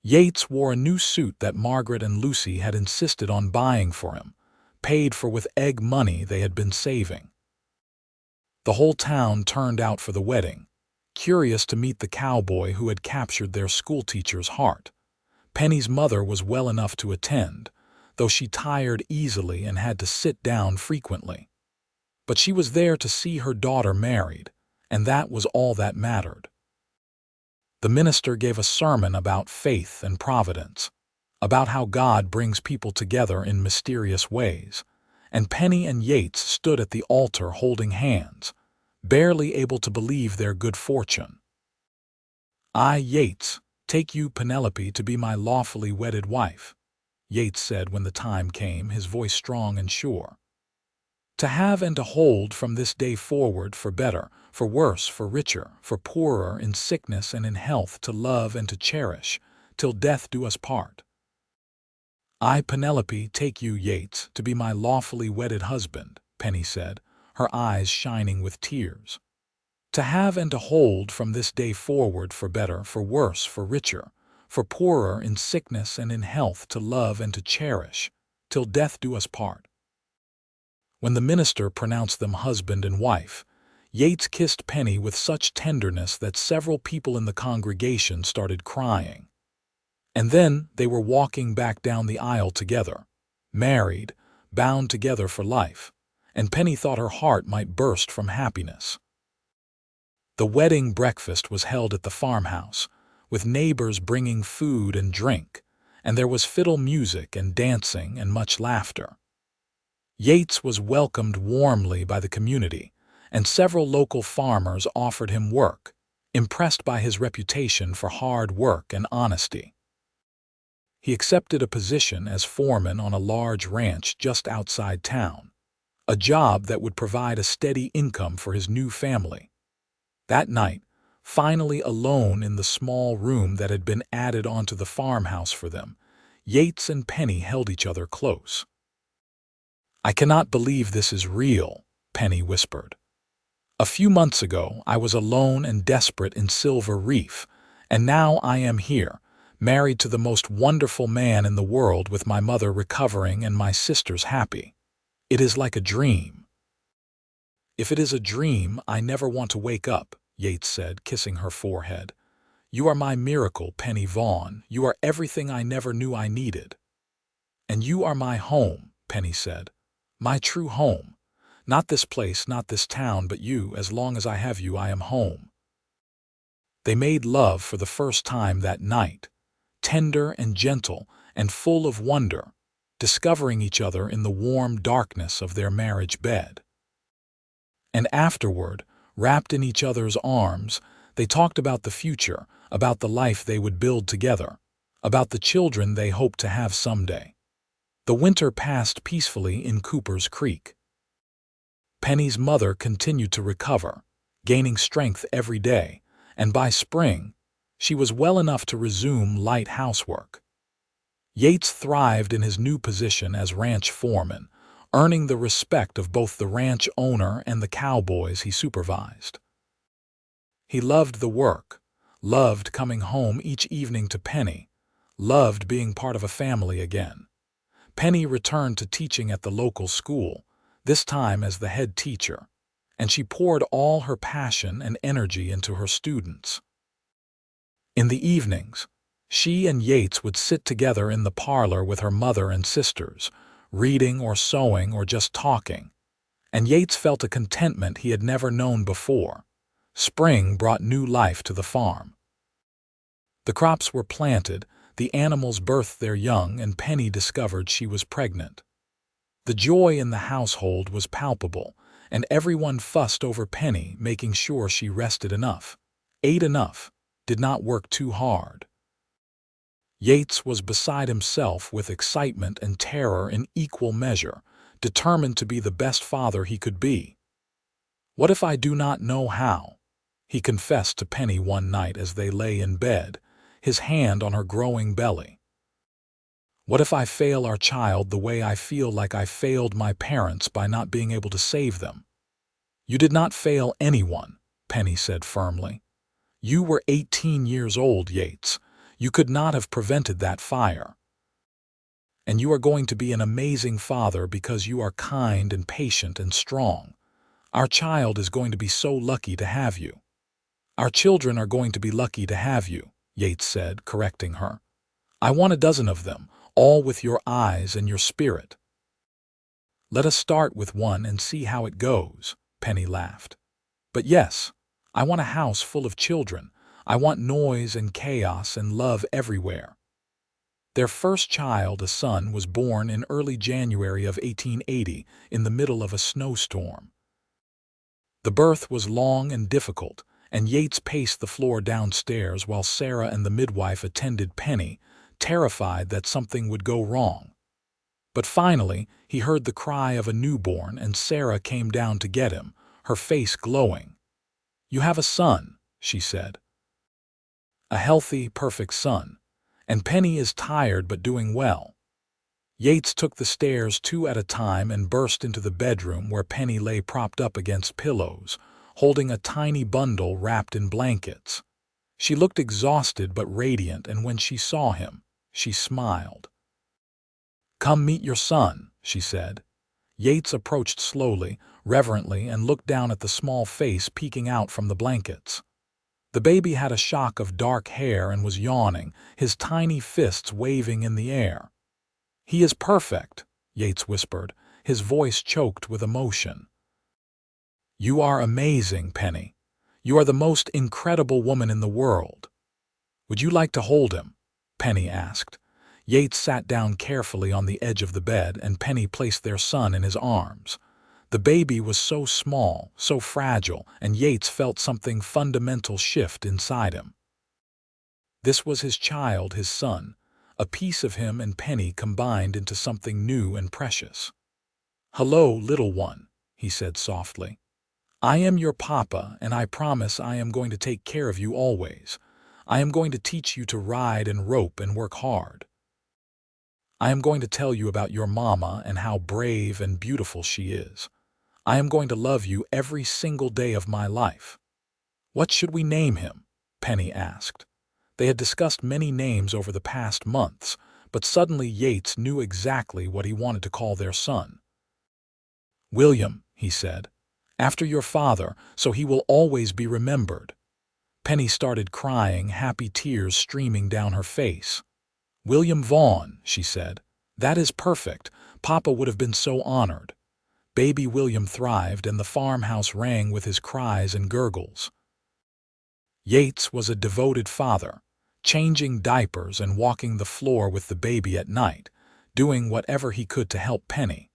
Yates wore a new suit that Margaret and Lucy had insisted on buying for him, paid for with egg money they had been saving. The whole town turned out for the wedding, curious to meet the cowboy who had captured their schoolteacher's heart. Penny's mother was well enough to attend, though she tired easily and had to sit down frequently. But she was there to see her daughter married, and that was all that mattered. The minister gave a sermon about faith and providence, about how God brings people together in mysterious ways, and Penny and Yates stood at the altar holding hands, barely able to believe their good fortune. "I, Yates, take you, Penelope, to be my lawfully wedded wife," Yates said when the time came, his voice strong and sure. "To have and to hold from this day forward, for better, for worse, for richer, for poorer, in sickness and in health, to love and to cherish, till death do us part. I, Penelope, take you, Yates, to be my lawfully wedded husband," Penny said, her eyes shining with tears. "To have and to hold from this day forward, for better, for worse, for richer, for poorer, in sickness and in health, to love and to cherish, till death do us part." When the minister pronounced them husband and wife, Yates kissed Penny with such tenderness that several people in the congregation started crying. And then they were walking back down the aisle together, married, bound together for life, and Penny thought her heart might burst from happiness. The wedding breakfast was held at the farmhouse, with neighbors bringing food and drink, and there was fiddle music and dancing and much laughter. Yates was welcomed warmly by the community, and several local farmers offered him work, impressed by his reputation for hard work and honesty. He accepted a position as foreman on a large ranch just outside town, a job that would provide a steady income for his new family. That night, finally alone in the small room that had been added onto the farmhouse for them, Yates and Penny held each other close. "I cannot believe this is real," Penny whispered. "A few months ago, I was alone and desperate in Silver Reef, and now I am here, married to the most wonderful man in the world, with my mother recovering and my sisters happy. It is like a dream." "If it is a dream, I never want to wake up," Yates said, kissing her forehead. "You are my miracle, Penny Vaughn. You are everything I never knew I needed." "And you are my home," Penny said. "My true home. Not this place, not this town, but you. As long as I have you, I am home." They made love for the first time that night, tender and gentle and full of wonder, discovering each other in the warm darkness of their marriage bed. And afterward, wrapped in each other's arms, they talked about the future, about the life they would build together, about the children they hoped to have someday. The winter passed peacefully in Cooper's Creek. Penny's mother continued to recover, gaining strength every day, and by spring, she was well enough to resume light housework. Yates thrived in his new position as ranch foreman, earning the respect of both the ranch owner and the cowboys he supervised. He loved the work, loved coming home each evening to Penny, loved being part of a family again. Penny returned to teaching at the local school, this time as the head teacher, and she poured all her passion and energy into her students. In the evenings, she and Yates would sit together in the parlor with her mother and sisters, reading or sewing or just talking, and Yates felt a contentment he had never known before. Spring brought new life to the farm. The crops were planted, the animals birthed their young, and Penny discovered she was pregnant. The joy in the household was palpable, and everyone fussed over Penny, making sure she rested enough, ate enough, did not work too hard. Yates was beside himself with excitement and terror in equal measure, determined to be the best father he could be. "What if I do not know how?" he confessed to Penny one night as they lay in bed, his hand on her growing belly. "What if I fail our child the way I feel like I failed my parents by not being able to save them?" "You did not fail anyone," Penny said firmly. "You were 18 years old, Yates. You could not have prevented that fire. And you are going to be an amazing father because you are kind and patient and strong. Our child is going to be so lucky to have you." "Our children are going to be lucky to have you," Yates said, correcting her. "I want a dozen of them, all with your eyes and your spirit." "Let us start with one and see how it goes," Penny laughed. "But yes, I want a house full of children. I want noise and chaos and love everywhere." Their first child, a son, was born in early January of 1880 in the middle of a snowstorm. The birth was long and difficult, and Yates paced the floor downstairs while Sarah and the midwife attended Penny, terrified that something would go wrong. But finally, he heard the cry of a newborn, and Sarah came down to get him, her face glowing. "You have a son," she said. "A healthy, perfect son. And Penny is tired but doing well." Yates took the stairs 2 at a time and burst into the bedroom where Penny lay propped up against pillows, holding a tiny bundle wrapped in blankets. She looked exhausted but radiant, and when she saw him, she smiled. "Come meet your son," she said. Yates approached slowly, reverently, and looked down at the small face peeking out from the blankets. The baby had a shock of dark hair and was yawning, his tiny fists waving in the air. "He is perfect," Yates whispered, his voice choked with emotion. "You are amazing, Penny. You are the most incredible woman in the world." "Would you like to hold him?" Penny asked. Yates sat down carefully on the edge of the bed, and Penny placed their son in his arms. The baby was so small, so fragile, and Yates felt something fundamental shift inside him. This was his child, his son, a piece of him and Penny combined into something new and precious. "Hello, little one," he said softly. "I am your papa, and I promise I am going to take care of you always. I am going to teach you to ride and rope and work hard. I am going to tell you about your mama and how brave and beautiful she is. I am going to love you every single day of my life." "What should we name him?" Penny asked. They had discussed many names over the past months, but suddenly Yates knew exactly what he wanted to call their son. "William," he said, "after your father, so he will always be remembered." Penny started crying, happy tears streaming down her face. "William Vaughn," she said. "That is perfect. Papa would have been so honored." Baby William thrived, and the farmhouse rang with his cries and gurgles. Yates was a devoted father, changing diapers and walking the floor with the baby at night, doing whatever he could to help Penny.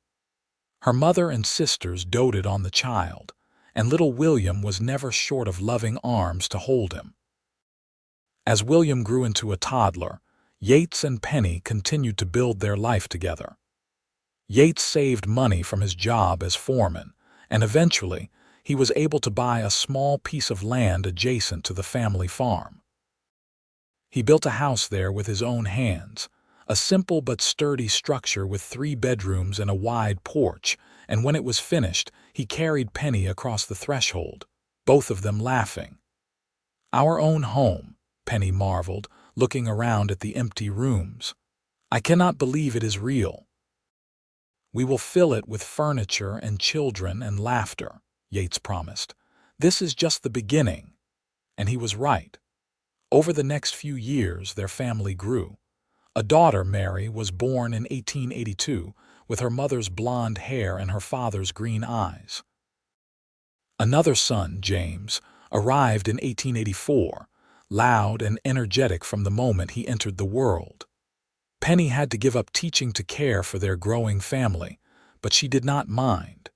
Her mother and sisters doted on the child, and little William was never short of loving arms to hold him. As William grew into a toddler, Yates and Penny continued to build their life together. Yates saved money from his job as foreman, and eventually he was able to buy a small piece of land adjacent to the family farm. He built a house there with his own hands, a simple but sturdy structure with 3 bedrooms and a wide porch, and when it was finished, he carried Penny across the threshold, both of them laughing. "Our own home," Penny marveled, looking around at the empty rooms. "I cannot believe it is real." "We will fill it with furniture and children and laughter," Yates promised. "This is just the beginning." And he was right. Over the next few years, their family grew. A daughter, Mary, was born in 1882, with her mother's blonde hair and her father's green eyes. Another son, James, arrived in 1884, loud and energetic from the moment he entered the world. Penny had to give up teaching to care for their growing family, but she did not mind.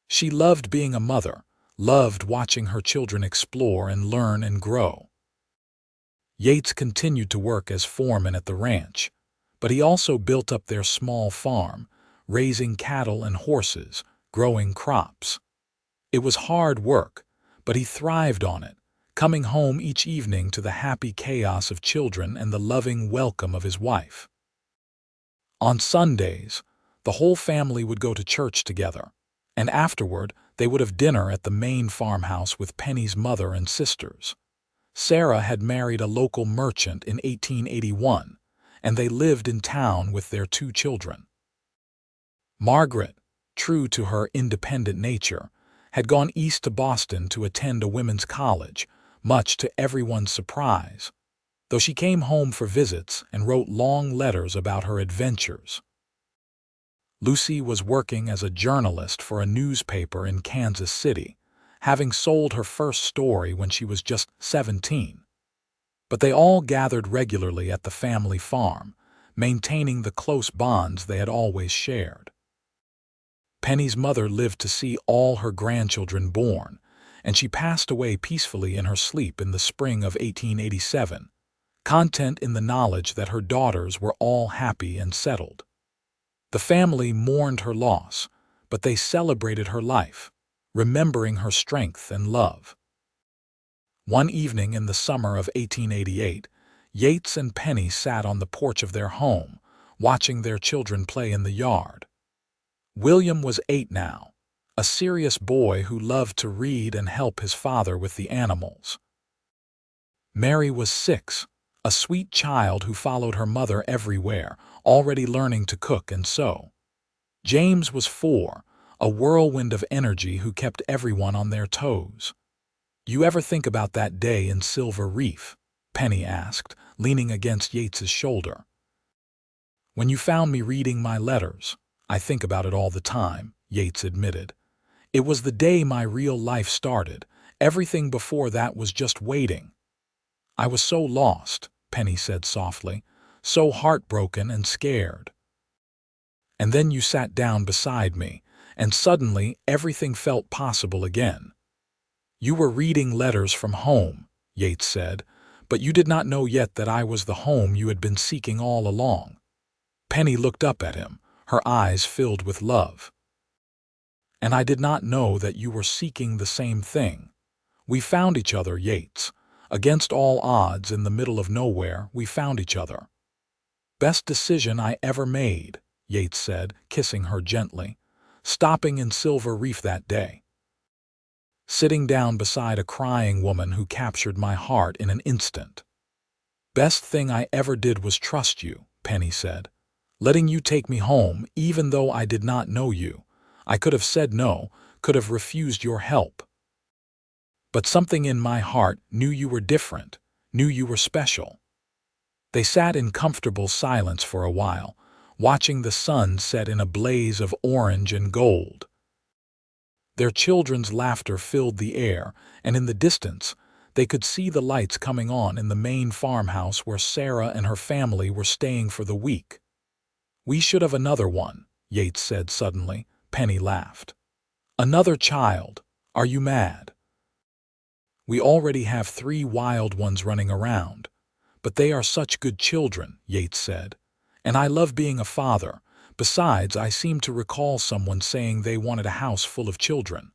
She loved being a mother, loved watching her children explore and learn and grow. Yates continued to work as foreman at the ranch, but he also built up their small farm, raising cattle and horses, growing crops. It was hard work, but he thrived on it, coming home each evening to the happy chaos of children and the loving welcome of his wife. On Sundays, the whole family would go to church together, and afterward they would have dinner at the main farmhouse with Penny's mother and sisters. Sarah had married a local merchant in 1881, and they lived in town with their 2 children. Margaret, true to her independent nature, had gone east to Boston to attend a women's college, much to everyone's surprise, though she came home for visits and wrote long letters about her adventures. Lucy was working as a journalist for a newspaper in Kansas City, having sold her first story when she was just 17. But they all gathered regularly at the family farm, maintaining the close bonds they had always shared. Penny's mother lived to see all her grandchildren born, and she passed away peacefully in her sleep in the spring of 1887, content in the knowledge that her daughters were all happy and settled. The family mourned her loss, but they celebrated her life, remembering her strength and love. One evening in the summer of 1888, Yates and Penny sat on the porch of their home, watching their children play in the yard. William was 8 now, a serious boy who loved to read and help his father with the animals. Mary was 6, a sweet child who followed her mother everywhere, already learning to cook and sew. James was 4, a whirlwind of energy who kept everyone on their toes. "You ever think about that day in Silver Reef?" Penny asked, leaning against Yates's shoulder. "When you found me reading my letters, I think about it all the time," Yates admitted. "It was the day my real life started. Everything before that was just waiting." "I was so lost," Penny said softly, "so heartbroken and scared. And then you sat down beside me, and suddenly everything felt possible again." "You were reading letters from home," Yates said, "but you did not know yet that I was the home you had been seeking all along." Penny looked up at him, her eyes filled with love. "And I did not know that you were seeking the same thing. We found each other, Yates. Against all odds, in the middle of nowhere, we found each other." "Best decision I ever made," Yates said, kissing her gently, "stopping in Silver Reef that day. Sitting down beside a crying woman who captured my heart in an instant." "Best thing I ever did was trust you," Penny said. "Letting you take me home, even though I did not know you. I could have said no, could have refused your help. But something in my heart knew you were different, knew you were special." They sat in comfortable silence for a while, watching the sun set in a blaze of orange and gold. Their children's laughter filled the air, and in the distance, they could see the lights coming on in the main farmhouse where Sarah and her family were staying for the week. "We should have another one," Yates said suddenly. Penny laughed. "Another child? Are you mad?" "We already have 3 wild ones running around. But they are such good children," Yates said. "And I love being a father. Besides, I seem to recall someone saying they wanted a house full of children."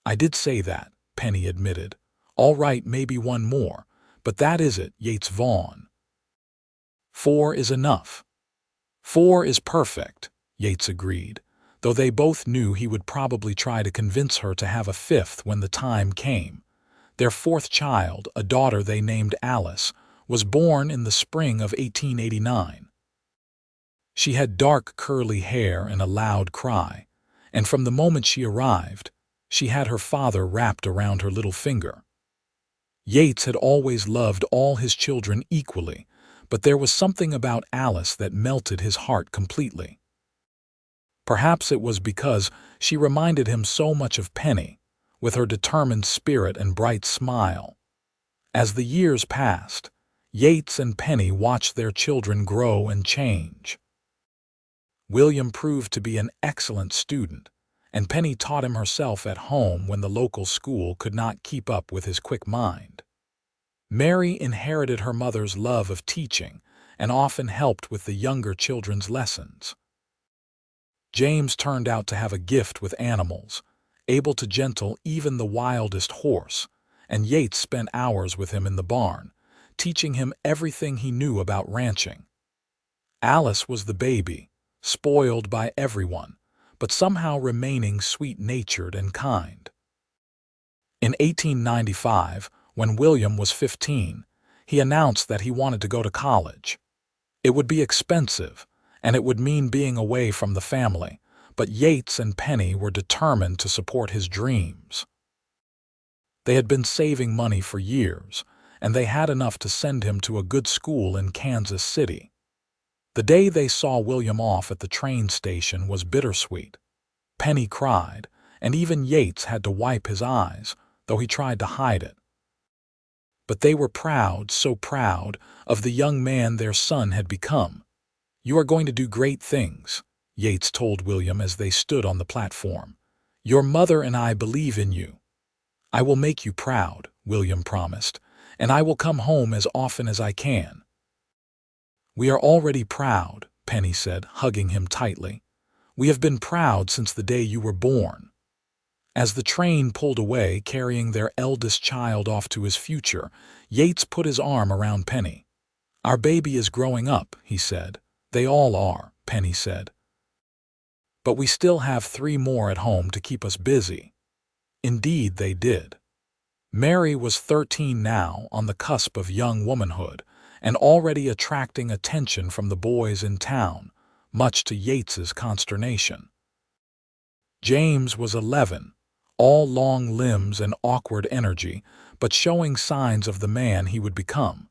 "I did say that," Penny admitted. "All right, maybe one more. But that is it, Yates Vaughn. 4 is enough." "4 is perfect," Yates agreed, though they both knew he would probably try to convince her to have a 5th when the time came. Their 4th child, a daughter they named Alice, was born in the spring of 1889. She had dark curly hair and a loud cry, and from the moment she arrived, she had her father wrapped around her little finger. Yates had always loved all his children equally, but there was something about Alice that melted his heart completely. Perhaps it was because she reminded him so much of Penny, with her determined spirit and bright smile. As the years passed, Yates and Penny watched their children grow and change. William proved to be an excellent student, and Penny taught him herself at home when the local school could not keep up with his quick mind. Mary inherited her mother's love of teaching and often helped with the younger children's lessons. James turned out to have a gift with animals, able to gentle even the wildest horse, and Yates spent hours with him in the barn, teaching him everything he knew about ranching. Alice was the baby, spoiled by everyone, but somehow remaining sweet-natured and kind. In 1895, when William was 15, he announced that he wanted to go to college. It would be expensive, and it would mean being away from the family, but Yates and Penny were determined to support his dreams. They had been saving money for years, and they had enough to send him to a good school in Kansas City. The day they saw William off at the train station was bittersweet. Penny cried, and even Yates had to wipe his eyes, though he tried to hide it. But they were proud, so proud, of the young man their son had become. "You are going to do great things," Yates told William as they stood on the platform. "Your mother and I believe in you." "I will make you proud," William promised, "and I will come home as often as I can." "We are already proud," Penny said, hugging him tightly. "We have been proud since the day you were born." As the train pulled away, carrying their eldest child off to his future, Yates put his arm around Penny. "Our baby is growing up," he said. "They all are," Penny said. "But we still have 3 more at home to keep us busy." Indeed, they did. Mary was 13 now, on the cusp of young womanhood, and already attracting attention from the boys in town, much to Yates's consternation. James was 11, all long limbs and awkward energy, but showing signs of the man he would become.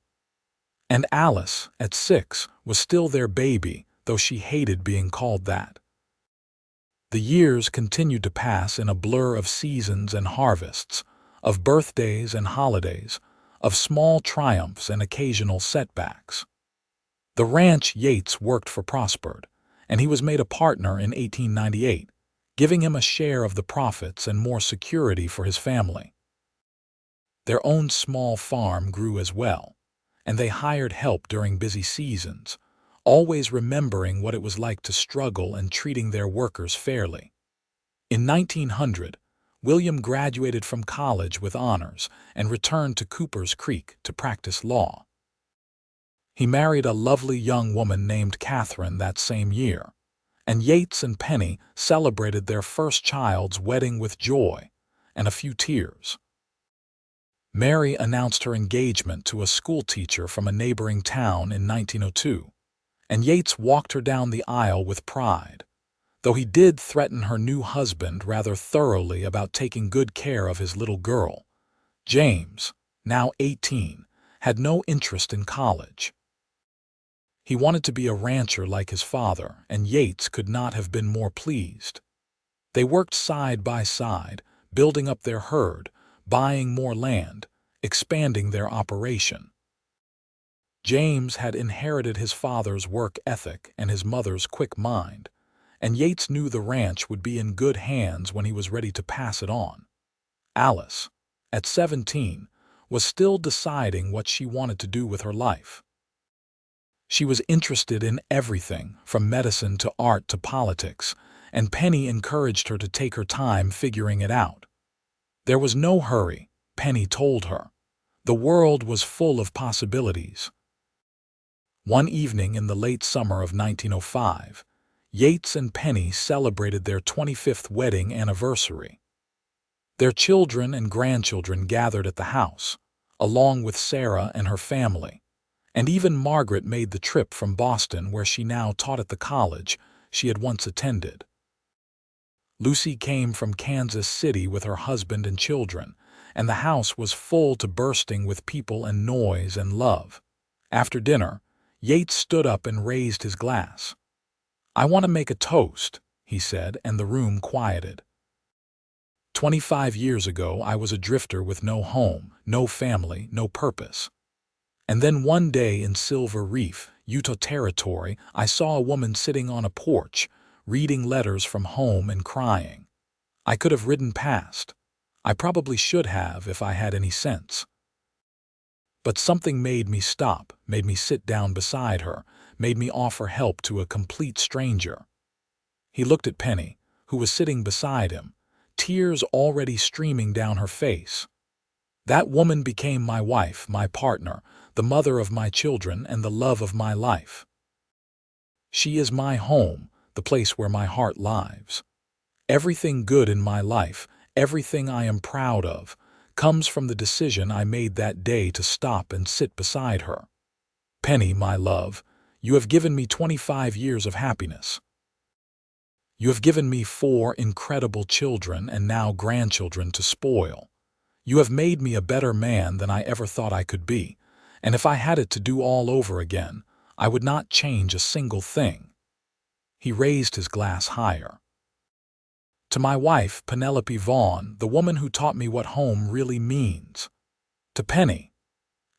And Alice, at 6, was still their baby, though she hated being called that. The years continued to pass in a blur of seasons and harvests, of birthdays and holidays, of small triumphs and occasional setbacks. The ranch Yates worked for prospered, and he was made a partner in 1898, giving him a share of the profits and more security for his family. Their own small farm grew as well, and they hired help during busy seasons, always remembering what it was like to struggle and treating their workers fairly. In 1900, William graduated from college with honors and returned to Cooper's Creek to practice law. He married a lovely young woman named Catherine that same year, and Yates and Penny celebrated their first child's wedding with joy and a few tears. Mary announced her engagement to a schoolteacher from a neighboring town in 1902, and Yates walked her down the aisle with pride, though he did threaten her new husband rather thoroughly about taking good care of his little girl. James, now 18, had no interest in college. He wanted to be a rancher like his father, and Yates could not have been more pleased. They worked side by side, building up their herd, buying more land, expanding their operation. James had inherited his father's work ethic and his mother's quick mind, and Yates knew the ranch would be in good hands when he was ready to pass it on. Alice, at 17, was still deciding what she wanted to do with her life. She was interested in everything, from medicine to art to politics, and Penny encouraged her to take her time figuring it out. There was no hurry, Penny told her. The world was full of possibilities. One evening in the late summer of 1905, Yates and Penny celebrated their 25th wedding anniversary. Their children and grandchildren gathered at the house, along with Sarah and her family, and even Margaret made the trip from Boston, where she now taught at the college she had once attended. Lucy came from Kansas City with her husband and children, and the house was full to bursting with people and noise and love. After dinner, Yates stood up and raised his glass. "I want to make a toast," he said, and the room quieted. 25 years ago, I was a drifter with no home, no family, no purpose. And then one day in Silver Reef, Utah Territory, I saw a woman sitting on a porch, reading letters from home and crying. I could have ridden past. I probably should have if I had any sense. But something made me stop, made me sit down beside her, made me offer help to a complete stranger. He looked at Penny, who was sitting beside him, tears already streaming down her face. That woman became my wife, my partner, the mother of my children, and the love of my life. She is my home, the place where my heart lives. Everything good in my life, everything I am proud of, comes from the decision I made that day to stop and sit beside her. Penny, my love, you have given me 25 years of happiness. You have given me 4 incredible children and now grandchildren to spoil. You have made me a better man than I ever thought I could be, and if I had it to do all over again, I would not change a single thing. He raised his glass higher. To my wife, Penelope Vaughn, the woman who taught me what home really means. To Penny.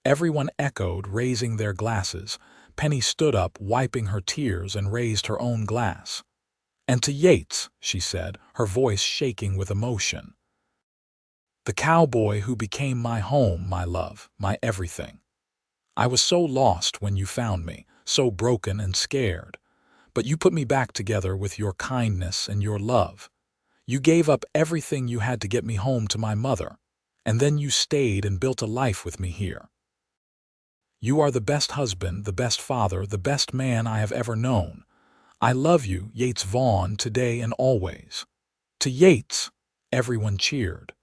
Everyone echoed, raising their glasses. Penny stood up, wiping her tears, and raised her own glass. And to Yates, she said, her voice shaking with emotion. The cowboy who became my home, my love, my everything. I was so lost when you found me, so broken and scared. But you put me back together with your kindness and your love. You gave up everything you had to get me home to my mother, and then you stayed and built a life with me here. You are the best husband, the best father, the best man I have ever known. I love you, Yates Vaughn, today and always. To Yates, everyone cheered.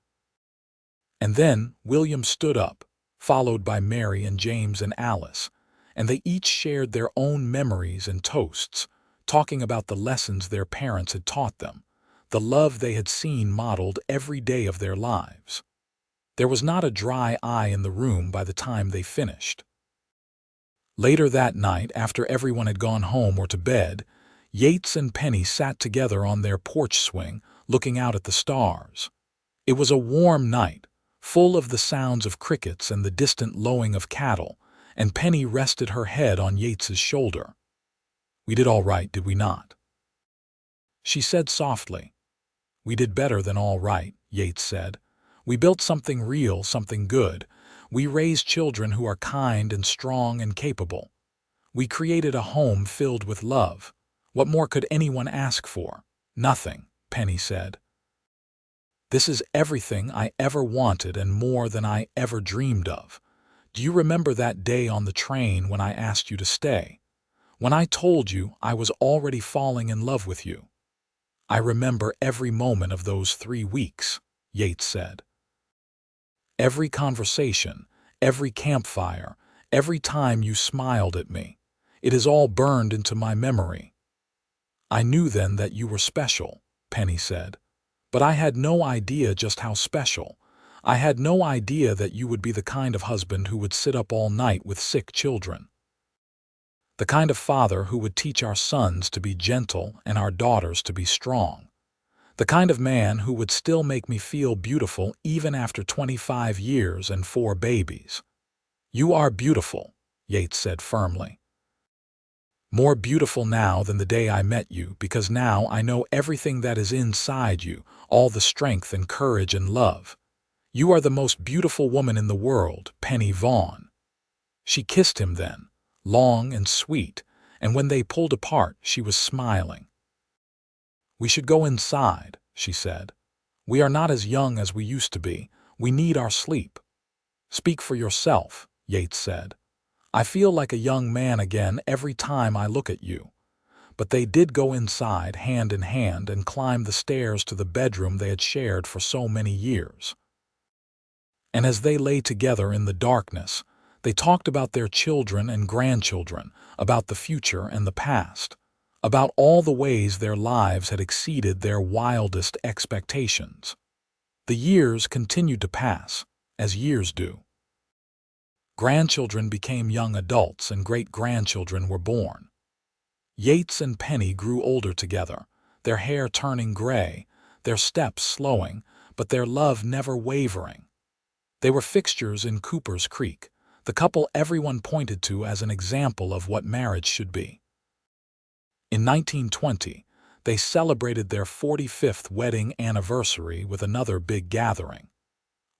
And then William stood up, followed by Mary and James and Alice, and they each shared their own memories and toasts, talking about the lessons their parents had taught them, the love they had seen modeled every day of their lives. There was not a dry eye in the room by the time they finished. Later that night, after everyone had gone home or to bed, Yates and Penny sat together on their porch swing, looking out at the stars. It was a warm night, full of the sounds of crickets and the distant lowing of cattle, and Penny rested her head on Yates's shoulder. "We did all right, did we not?" she said softly. "We did better than all right," Yates said. "We built something real, something good. We raised children who are kind and strong and capable. We created a home filled with love. What more could anyone ask for?" "Nothing," Penny said. "This is everything I ever wanted and more than I ever dreamed of. Do you remember that day on the train when I asked you to stay? When I told you I was already falling in love with you? I remember every moment of those 3 weeks," Yates said. "Every conversation, every campfire, every time you smiled at me. It is all burned into my memory." "I knew then that you were special," Penny said. "But I had no idea just how special. I had no idea that you would be the kind of husband who would sit up all night with sick children. The kind of father who would teach our sons to be gentle and our daughters to be strong. The kind of man who would still make me feel beautiful even after 25 years and 4 babies. You are beautiful," Yates said firmly. "More beautiful now than the day I met you, because now I know everything that is inside you, all the strength and courage and love. You are the most beautiful woman in the world, Penny Vaughn." She kissed him then, long and sweet, and when they pulled apart, she was smiling. "We should go inside," she said. "We are not as young as we used to be. We need our sleep." "Speak for yourself," Yates said. "I feel like a young man again every time I look at you." But they did go inside hand in hand and climb the stairs to the bedroom they had shared for so many years. And as they lay together in the darkness, they talked about their children and grandchildren, about the future and the past, about all the ways their lives had exceeded their wildest expectations. The years continued to pass, as years do. Grandchildren became young adults and great-grandchildren were born. Yates and Penny grew older together, their hair turning gray, their steps slowing, but their love never wavering. They were fixtures in Cooper's Creek, the couple everyone pointed to as an example of what marriage should be. In 1920, they celebrated their 45th wedding anniversary with another big gathering.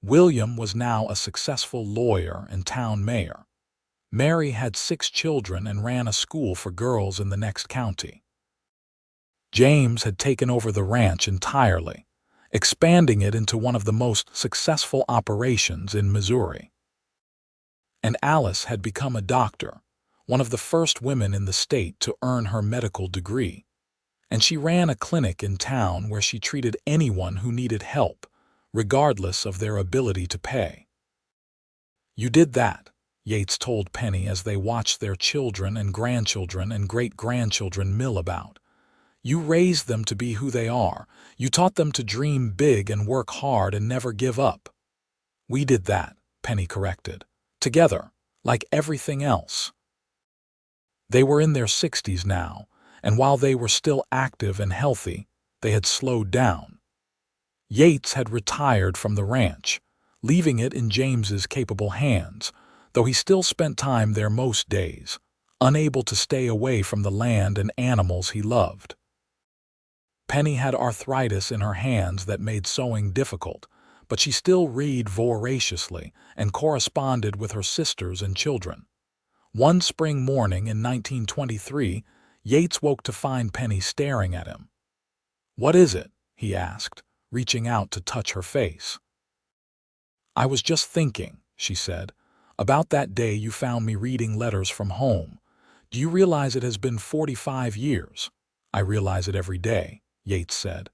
William was now a successful lawyer and town mayor. Mary had 6 children and ran a school for girls in the next county. James had taken over the ranch entirely, expanding it into one of the most successful operations in Missouri. And Alice had become a doctor, one of the first women in the state to earn her medical degree. And she ran a clinic in town where she treated anyone who needed help, regardless of their ability to pay. "You did that," Yates told Penny as they watched their children and grandchildren and great-grandchildren mill about. "You raised them to be who they are. You taught them to dream big and work hard and never give up." "We did that," Penny corrected. "Together, like everything else." They were in their 60s now, and while they were still active and healthy, they had slowed down. Yates had retired from the ranch, leaving it in James's capable hands, though he still spent time there most days, unable to stay away from the land and animals he loved. Penny had arthritis in her hands that made sewing difficult, but she still read voraciously and corresponded with her sisters and children. One spring morning in 1923, Yates woke to find Penny staring at him. "What is it?" he asked, reaching out to touch her face. "I was just thinking," she said, "about that day you found me reading letters from home. Do you realize it has been 45 years? "I realize it every day," Yates said,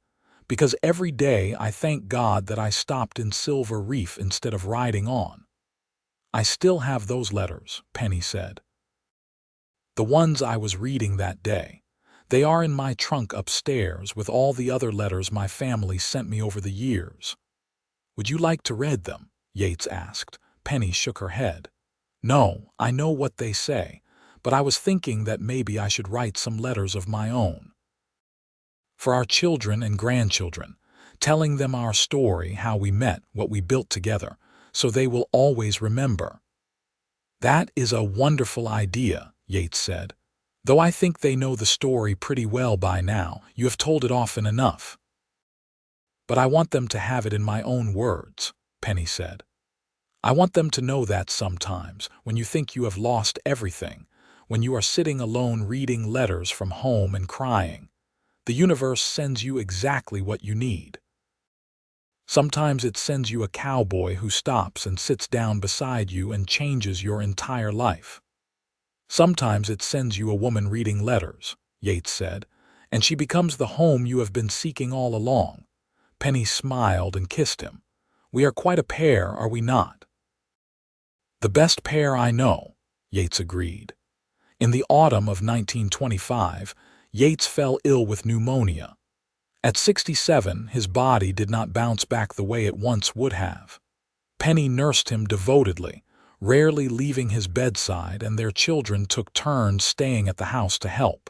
"because every day I thank God that I stopped in Silver Reef instead of riding on." "I still have those letters," Penny said. "The ones I was reading that day. They are in my trunk upstairs with all the other letters my family sent me over the years." "Would you like to read them?" Yates asked. Penny shook her head. "No, I know what they say, but I was thinking that maybe I should write some letters of my own. For our children and grandchildren, telling them our story, how we met, what we built together, so they will always remember." "That is a wonderful idea," Yates said. "Though I think they know the story pretty well by now. You have told it often enough." "But I want them to have it in my own words," Penny said. "I want them to know that sometimes, when you think you have lost everything, when you are sitting alone reading letters from home and crying, the universe sends you exactly what you need. Sometimes it sends you a cowboy who stops and sits down beside you and changes your entire life. Sometimes it sends you a woman reading letters," Yates said, "and she becomes the home you have been seeking all along." Penny smiled and kissed him. "We are quite a pair, are we not?" "The best pair I know," Yates agreed. In the autumn of 1925, Yates fell ill with pneumonia. At 67, his body did not bounce back the way it once would have. Penny nursed him devotedly, rarely leaving his bedside, and their children took turns staying at the house to help.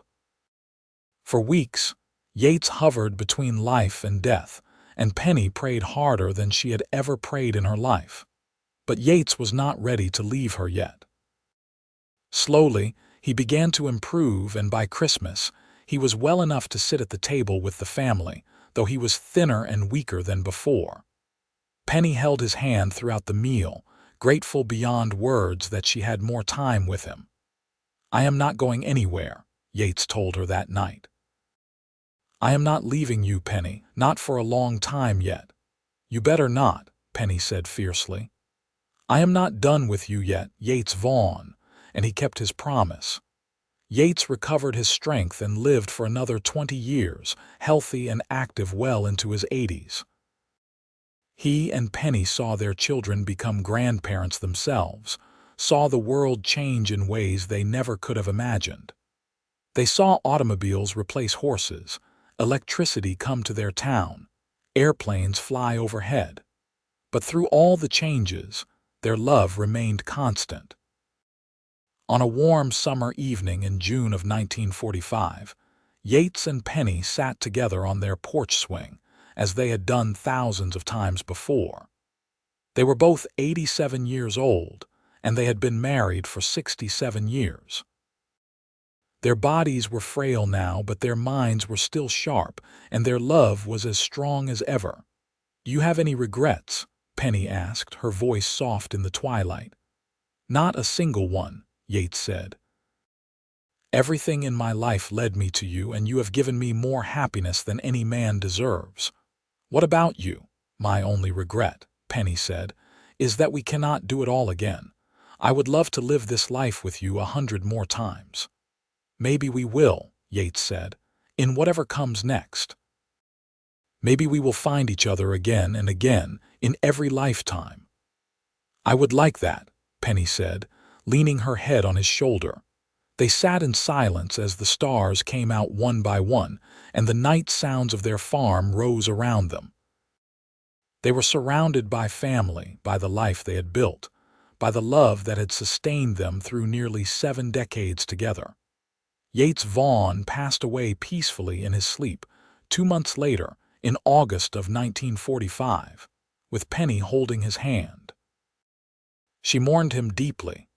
For weeks, Yates hovered between life and death, and Penny prayed harder than she had ever prayed in her life. But Yates was not ready to leave her yet. Slowly, he began to improve, and by Christmas, he was well enough to sit at the table with the family, though he was thinner and weaker than before. Penny held his hand throughout the meal, grateful beyond words that she had more time with him. "I am not going anywhere," Yates told her that night. "I am not leaving you, Penny, not for a long time yet." "You better not," Penny said fiercely. "I am not done with you yet, Yates Vaughn," and he kept his promise. Yates recovered his strength and lived for another 20 years, healthy and active well into his 80s. He and Penny saw their children become grandparents themselves, saw the world change in ways they never could have imagined. They saw automobiles replace horses, electricity come to their town, airplanes fly overhead. But through all the changes, their love remained constant. On a warm summer evening in June of 1945, Yates and Penny sat together on their porch swing, as they had done thousands of times before. They were both 87 years old, and they had been married for 67 years. Their bodies were frail now, but their minds were still sharp, and their love was as strong as ever. "Do you have any regrets?" Penny asked, her voice soft in the twilight. "Not a single one," Yates said. "Everything in my life led me to you, and you have given me more happiness than any man deserves." "What about you? My only regret," Penny said, "is that we cannot do it all again. I would love to live this life with you 100 more times." "Maybe we will," Yates said, "in whatever comes next. Maybe we will find each other again and again in every lifetime." "I would like that," Penny said, leaning her head on his shoulder. They sat in silence as the stars came out one by one, and the night sounds of their farm rose around them. They were surrounded by family, by the life they had built, by the love that had sustained them through nearly 7 decades together. Yates Vaughn passed away peacefully in his sleep 2 months later, in August of 1945, with Penny holding his hand. She mourned him deeply,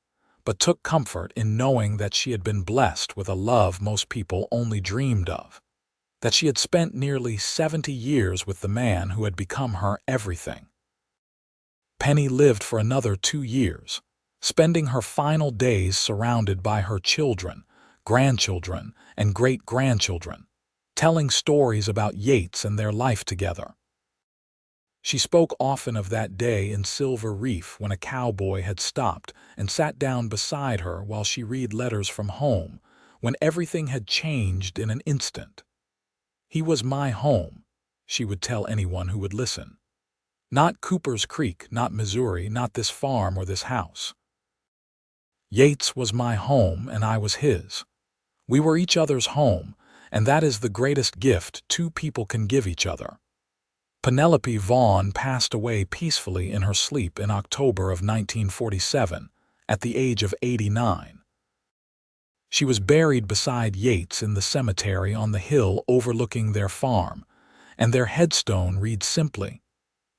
but took comfort in knowing that she had been blessed with a love most people only dreamed of, that she had spent nearly 70 years with the man who had become her everything. Penny lived for another 2 years, spending her final days surrounded by her children, grandchildren, and great-grandchildren, telling stories about Yates and their life together. She spoke often of that day in Silver Reef when a cowboy had stopped and sat down beside her while she read letters from home, when everything had changed in an instant. "He was my home," she would tell anyone who would listen. "Not Cooper's Creek, not Missouri, not this farm or this house. Yates was my home and I was his. We were each other's home, and that is the greatest gift 2 people can give each other." Penelope Vaughn passed away peacefully in her sleep in October of 1947, at the age of 89. She was buried beside Yates in the cemetery on the hill overlooking their farm, and their headstone reads simply,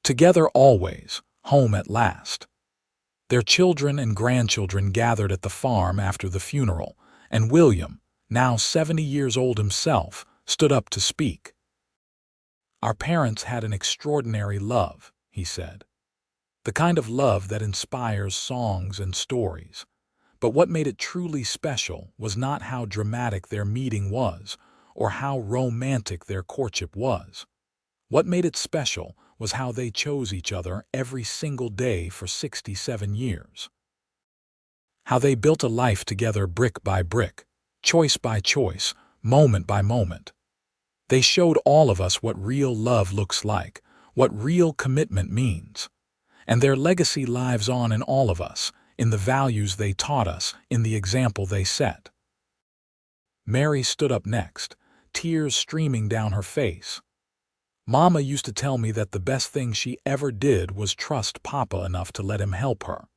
"Together always, home at last." Their children and grandchildren gathered at the farm after the funeral, and William, now 70 years old himself, stood up to speak. "Our parents had an extraordinary love," he said. "The kind of love that inspires songs and stories. But what made it truly special was not how dramatic their meeting was, or how romantic their courtship was. What made it special was how they chose each other every single day for 67 years. How they built a life together brick by brick, choice by choice, moment by moment. They showed all of us what real love looks like, what real commitment means. And their legacy lives on in all of us, in the values they taught us, in the example they set." Mary stood up next, tears streaming down her face. "Mama used to tell me that the best thing she ever did was trust Papa enough to let him help her.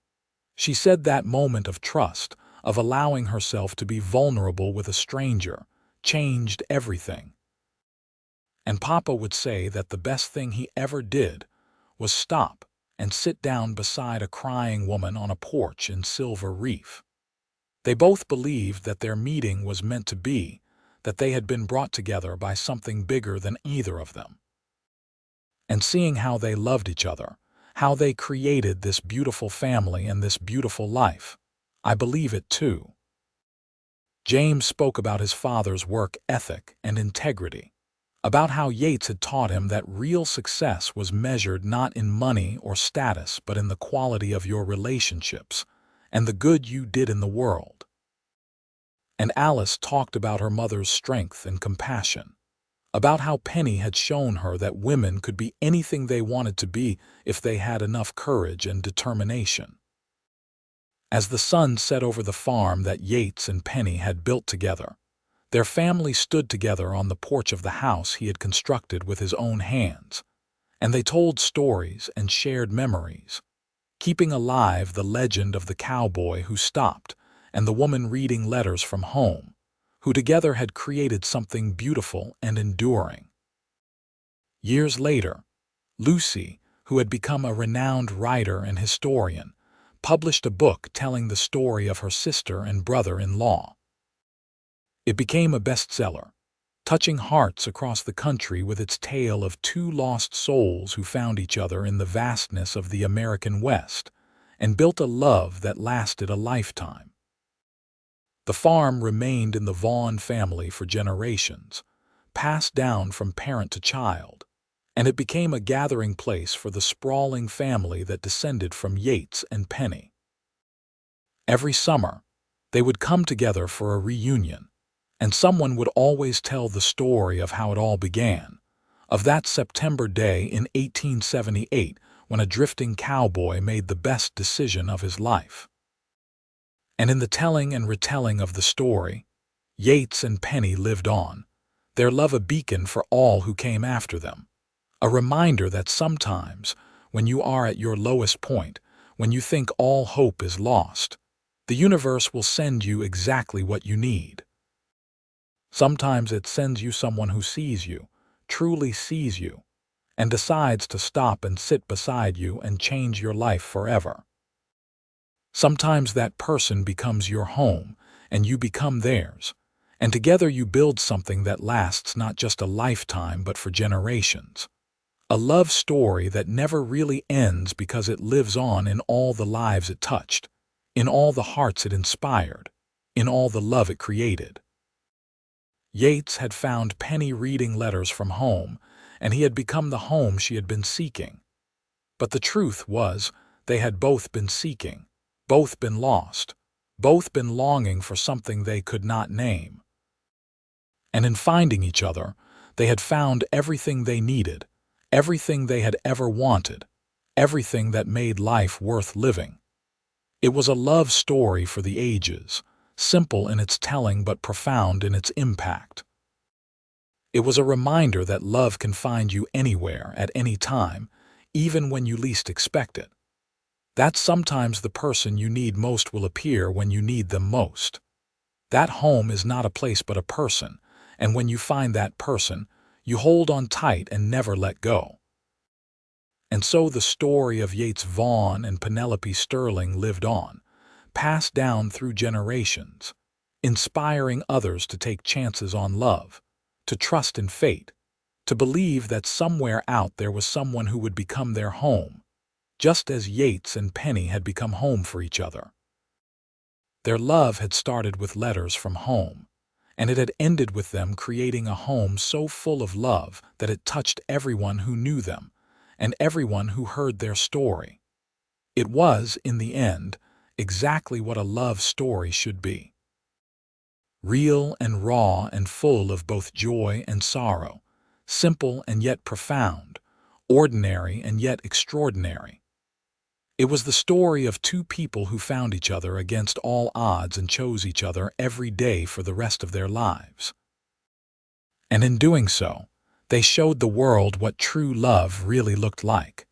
She said that moment of trust, of allowing herself to be vulnerable with a stranger, changed everything. And Papa would say that the best thing he ever did was stop and sit down beside a crying woman on a porch in Silver Reef. They both believed that their meeting was meant to be, that they had been brought together by something bigger than either of them. And seeing how they loved each other, how they created this beautiful family and this beautiful life, I believe it too." James spoke about his father's work ethic and integrity, about how Yates had taught him that real success was measured not in money or status but in the quality of your relationships and the good you did in the world. And Alice talked about her mother's strength and compassion, about how Penny had shown her that women could be anything they wanted to be if they had enough courage and determination. As the sun set over the farm that Yates and Penny had built together, their family stood together on the porch of the house he had constructed with his own hands, and they told stories and shared memories, keeping alive the legend of the cowboy who stopped and the woman reading letters from home, who together had created something beautiful and enduring. Years later, Lucy, who had become a renowned writer and historian, published a book telling the story of her sister and brother-in-law. It became a bestseller, touching hearts across the country with its tale of 2 lost souls who found each other in the vastness of the American West and built a love that lasted a lifetime. The farm remained in the Vaughn family for generations, passed down from parent to child, and it became a gathering place for the sprawling family that descended from Yates and Penny. Every summer, they would come together for a reunion, and someone would always tell the story of how it all began, of that September day in 1878 when a drifting cowboy made the best decision of his life. And in the telling and retelling of the story, Yates and Penny lived on, their love a beacon for all who came after them, a reminder that sometimes, when you are at your lowest point, when you think all hope is lost, the universe will send you exactly what you need. Sometimes it sends you someone who sees you, truly sees you, and decides to stop and sit beside you and change your life forever. Sometimes that person becomes your home, and you become theirs, and together you build something that lasts not just a lifetime but for generations. A love story that never really ends because it lives on in all the lives it touched, in all the hearts it inspired, in all the love it created. Yates had found Penny reading letters from home, and he had become the home she had been seeking. But the truth was, they had both been seeking, both been lost, both been longing for something they could not name. And in finding each other, they had found everything they needed, everything they had ever wanted, everything that made life worth living. It was a love story for the ages, simple in its telling but profound in its impact. It was a reminder that love can find you anywhere at any time, even when you least expect it. That sometimes the person you need most will appear when you need them most. That home is not a place but a person, and when you find that person, you hold on tight and never let go. And so the story of Yates Vaughn and Penelope Sterling lived on, passed down through generations, inspiring others to take chances on love, to trust in fate, to believe that somewhere out there was someone who would become their home, just as Yates and Penny had become home for each other. Their love had started with letters from home, and it had ended with them creating a home so full of love that it touched everyone who knew them and everyone who heard their story. It was, in the end, exactly what a love story should be. Real and raw and full of both joy and sorrow, simple and yet profound, ordinary and yet extraordinary. It was the story of two people who found each other against all odds and chose each other every day for the rest of their lives. And in doing so, they showed the world what true love really looked like.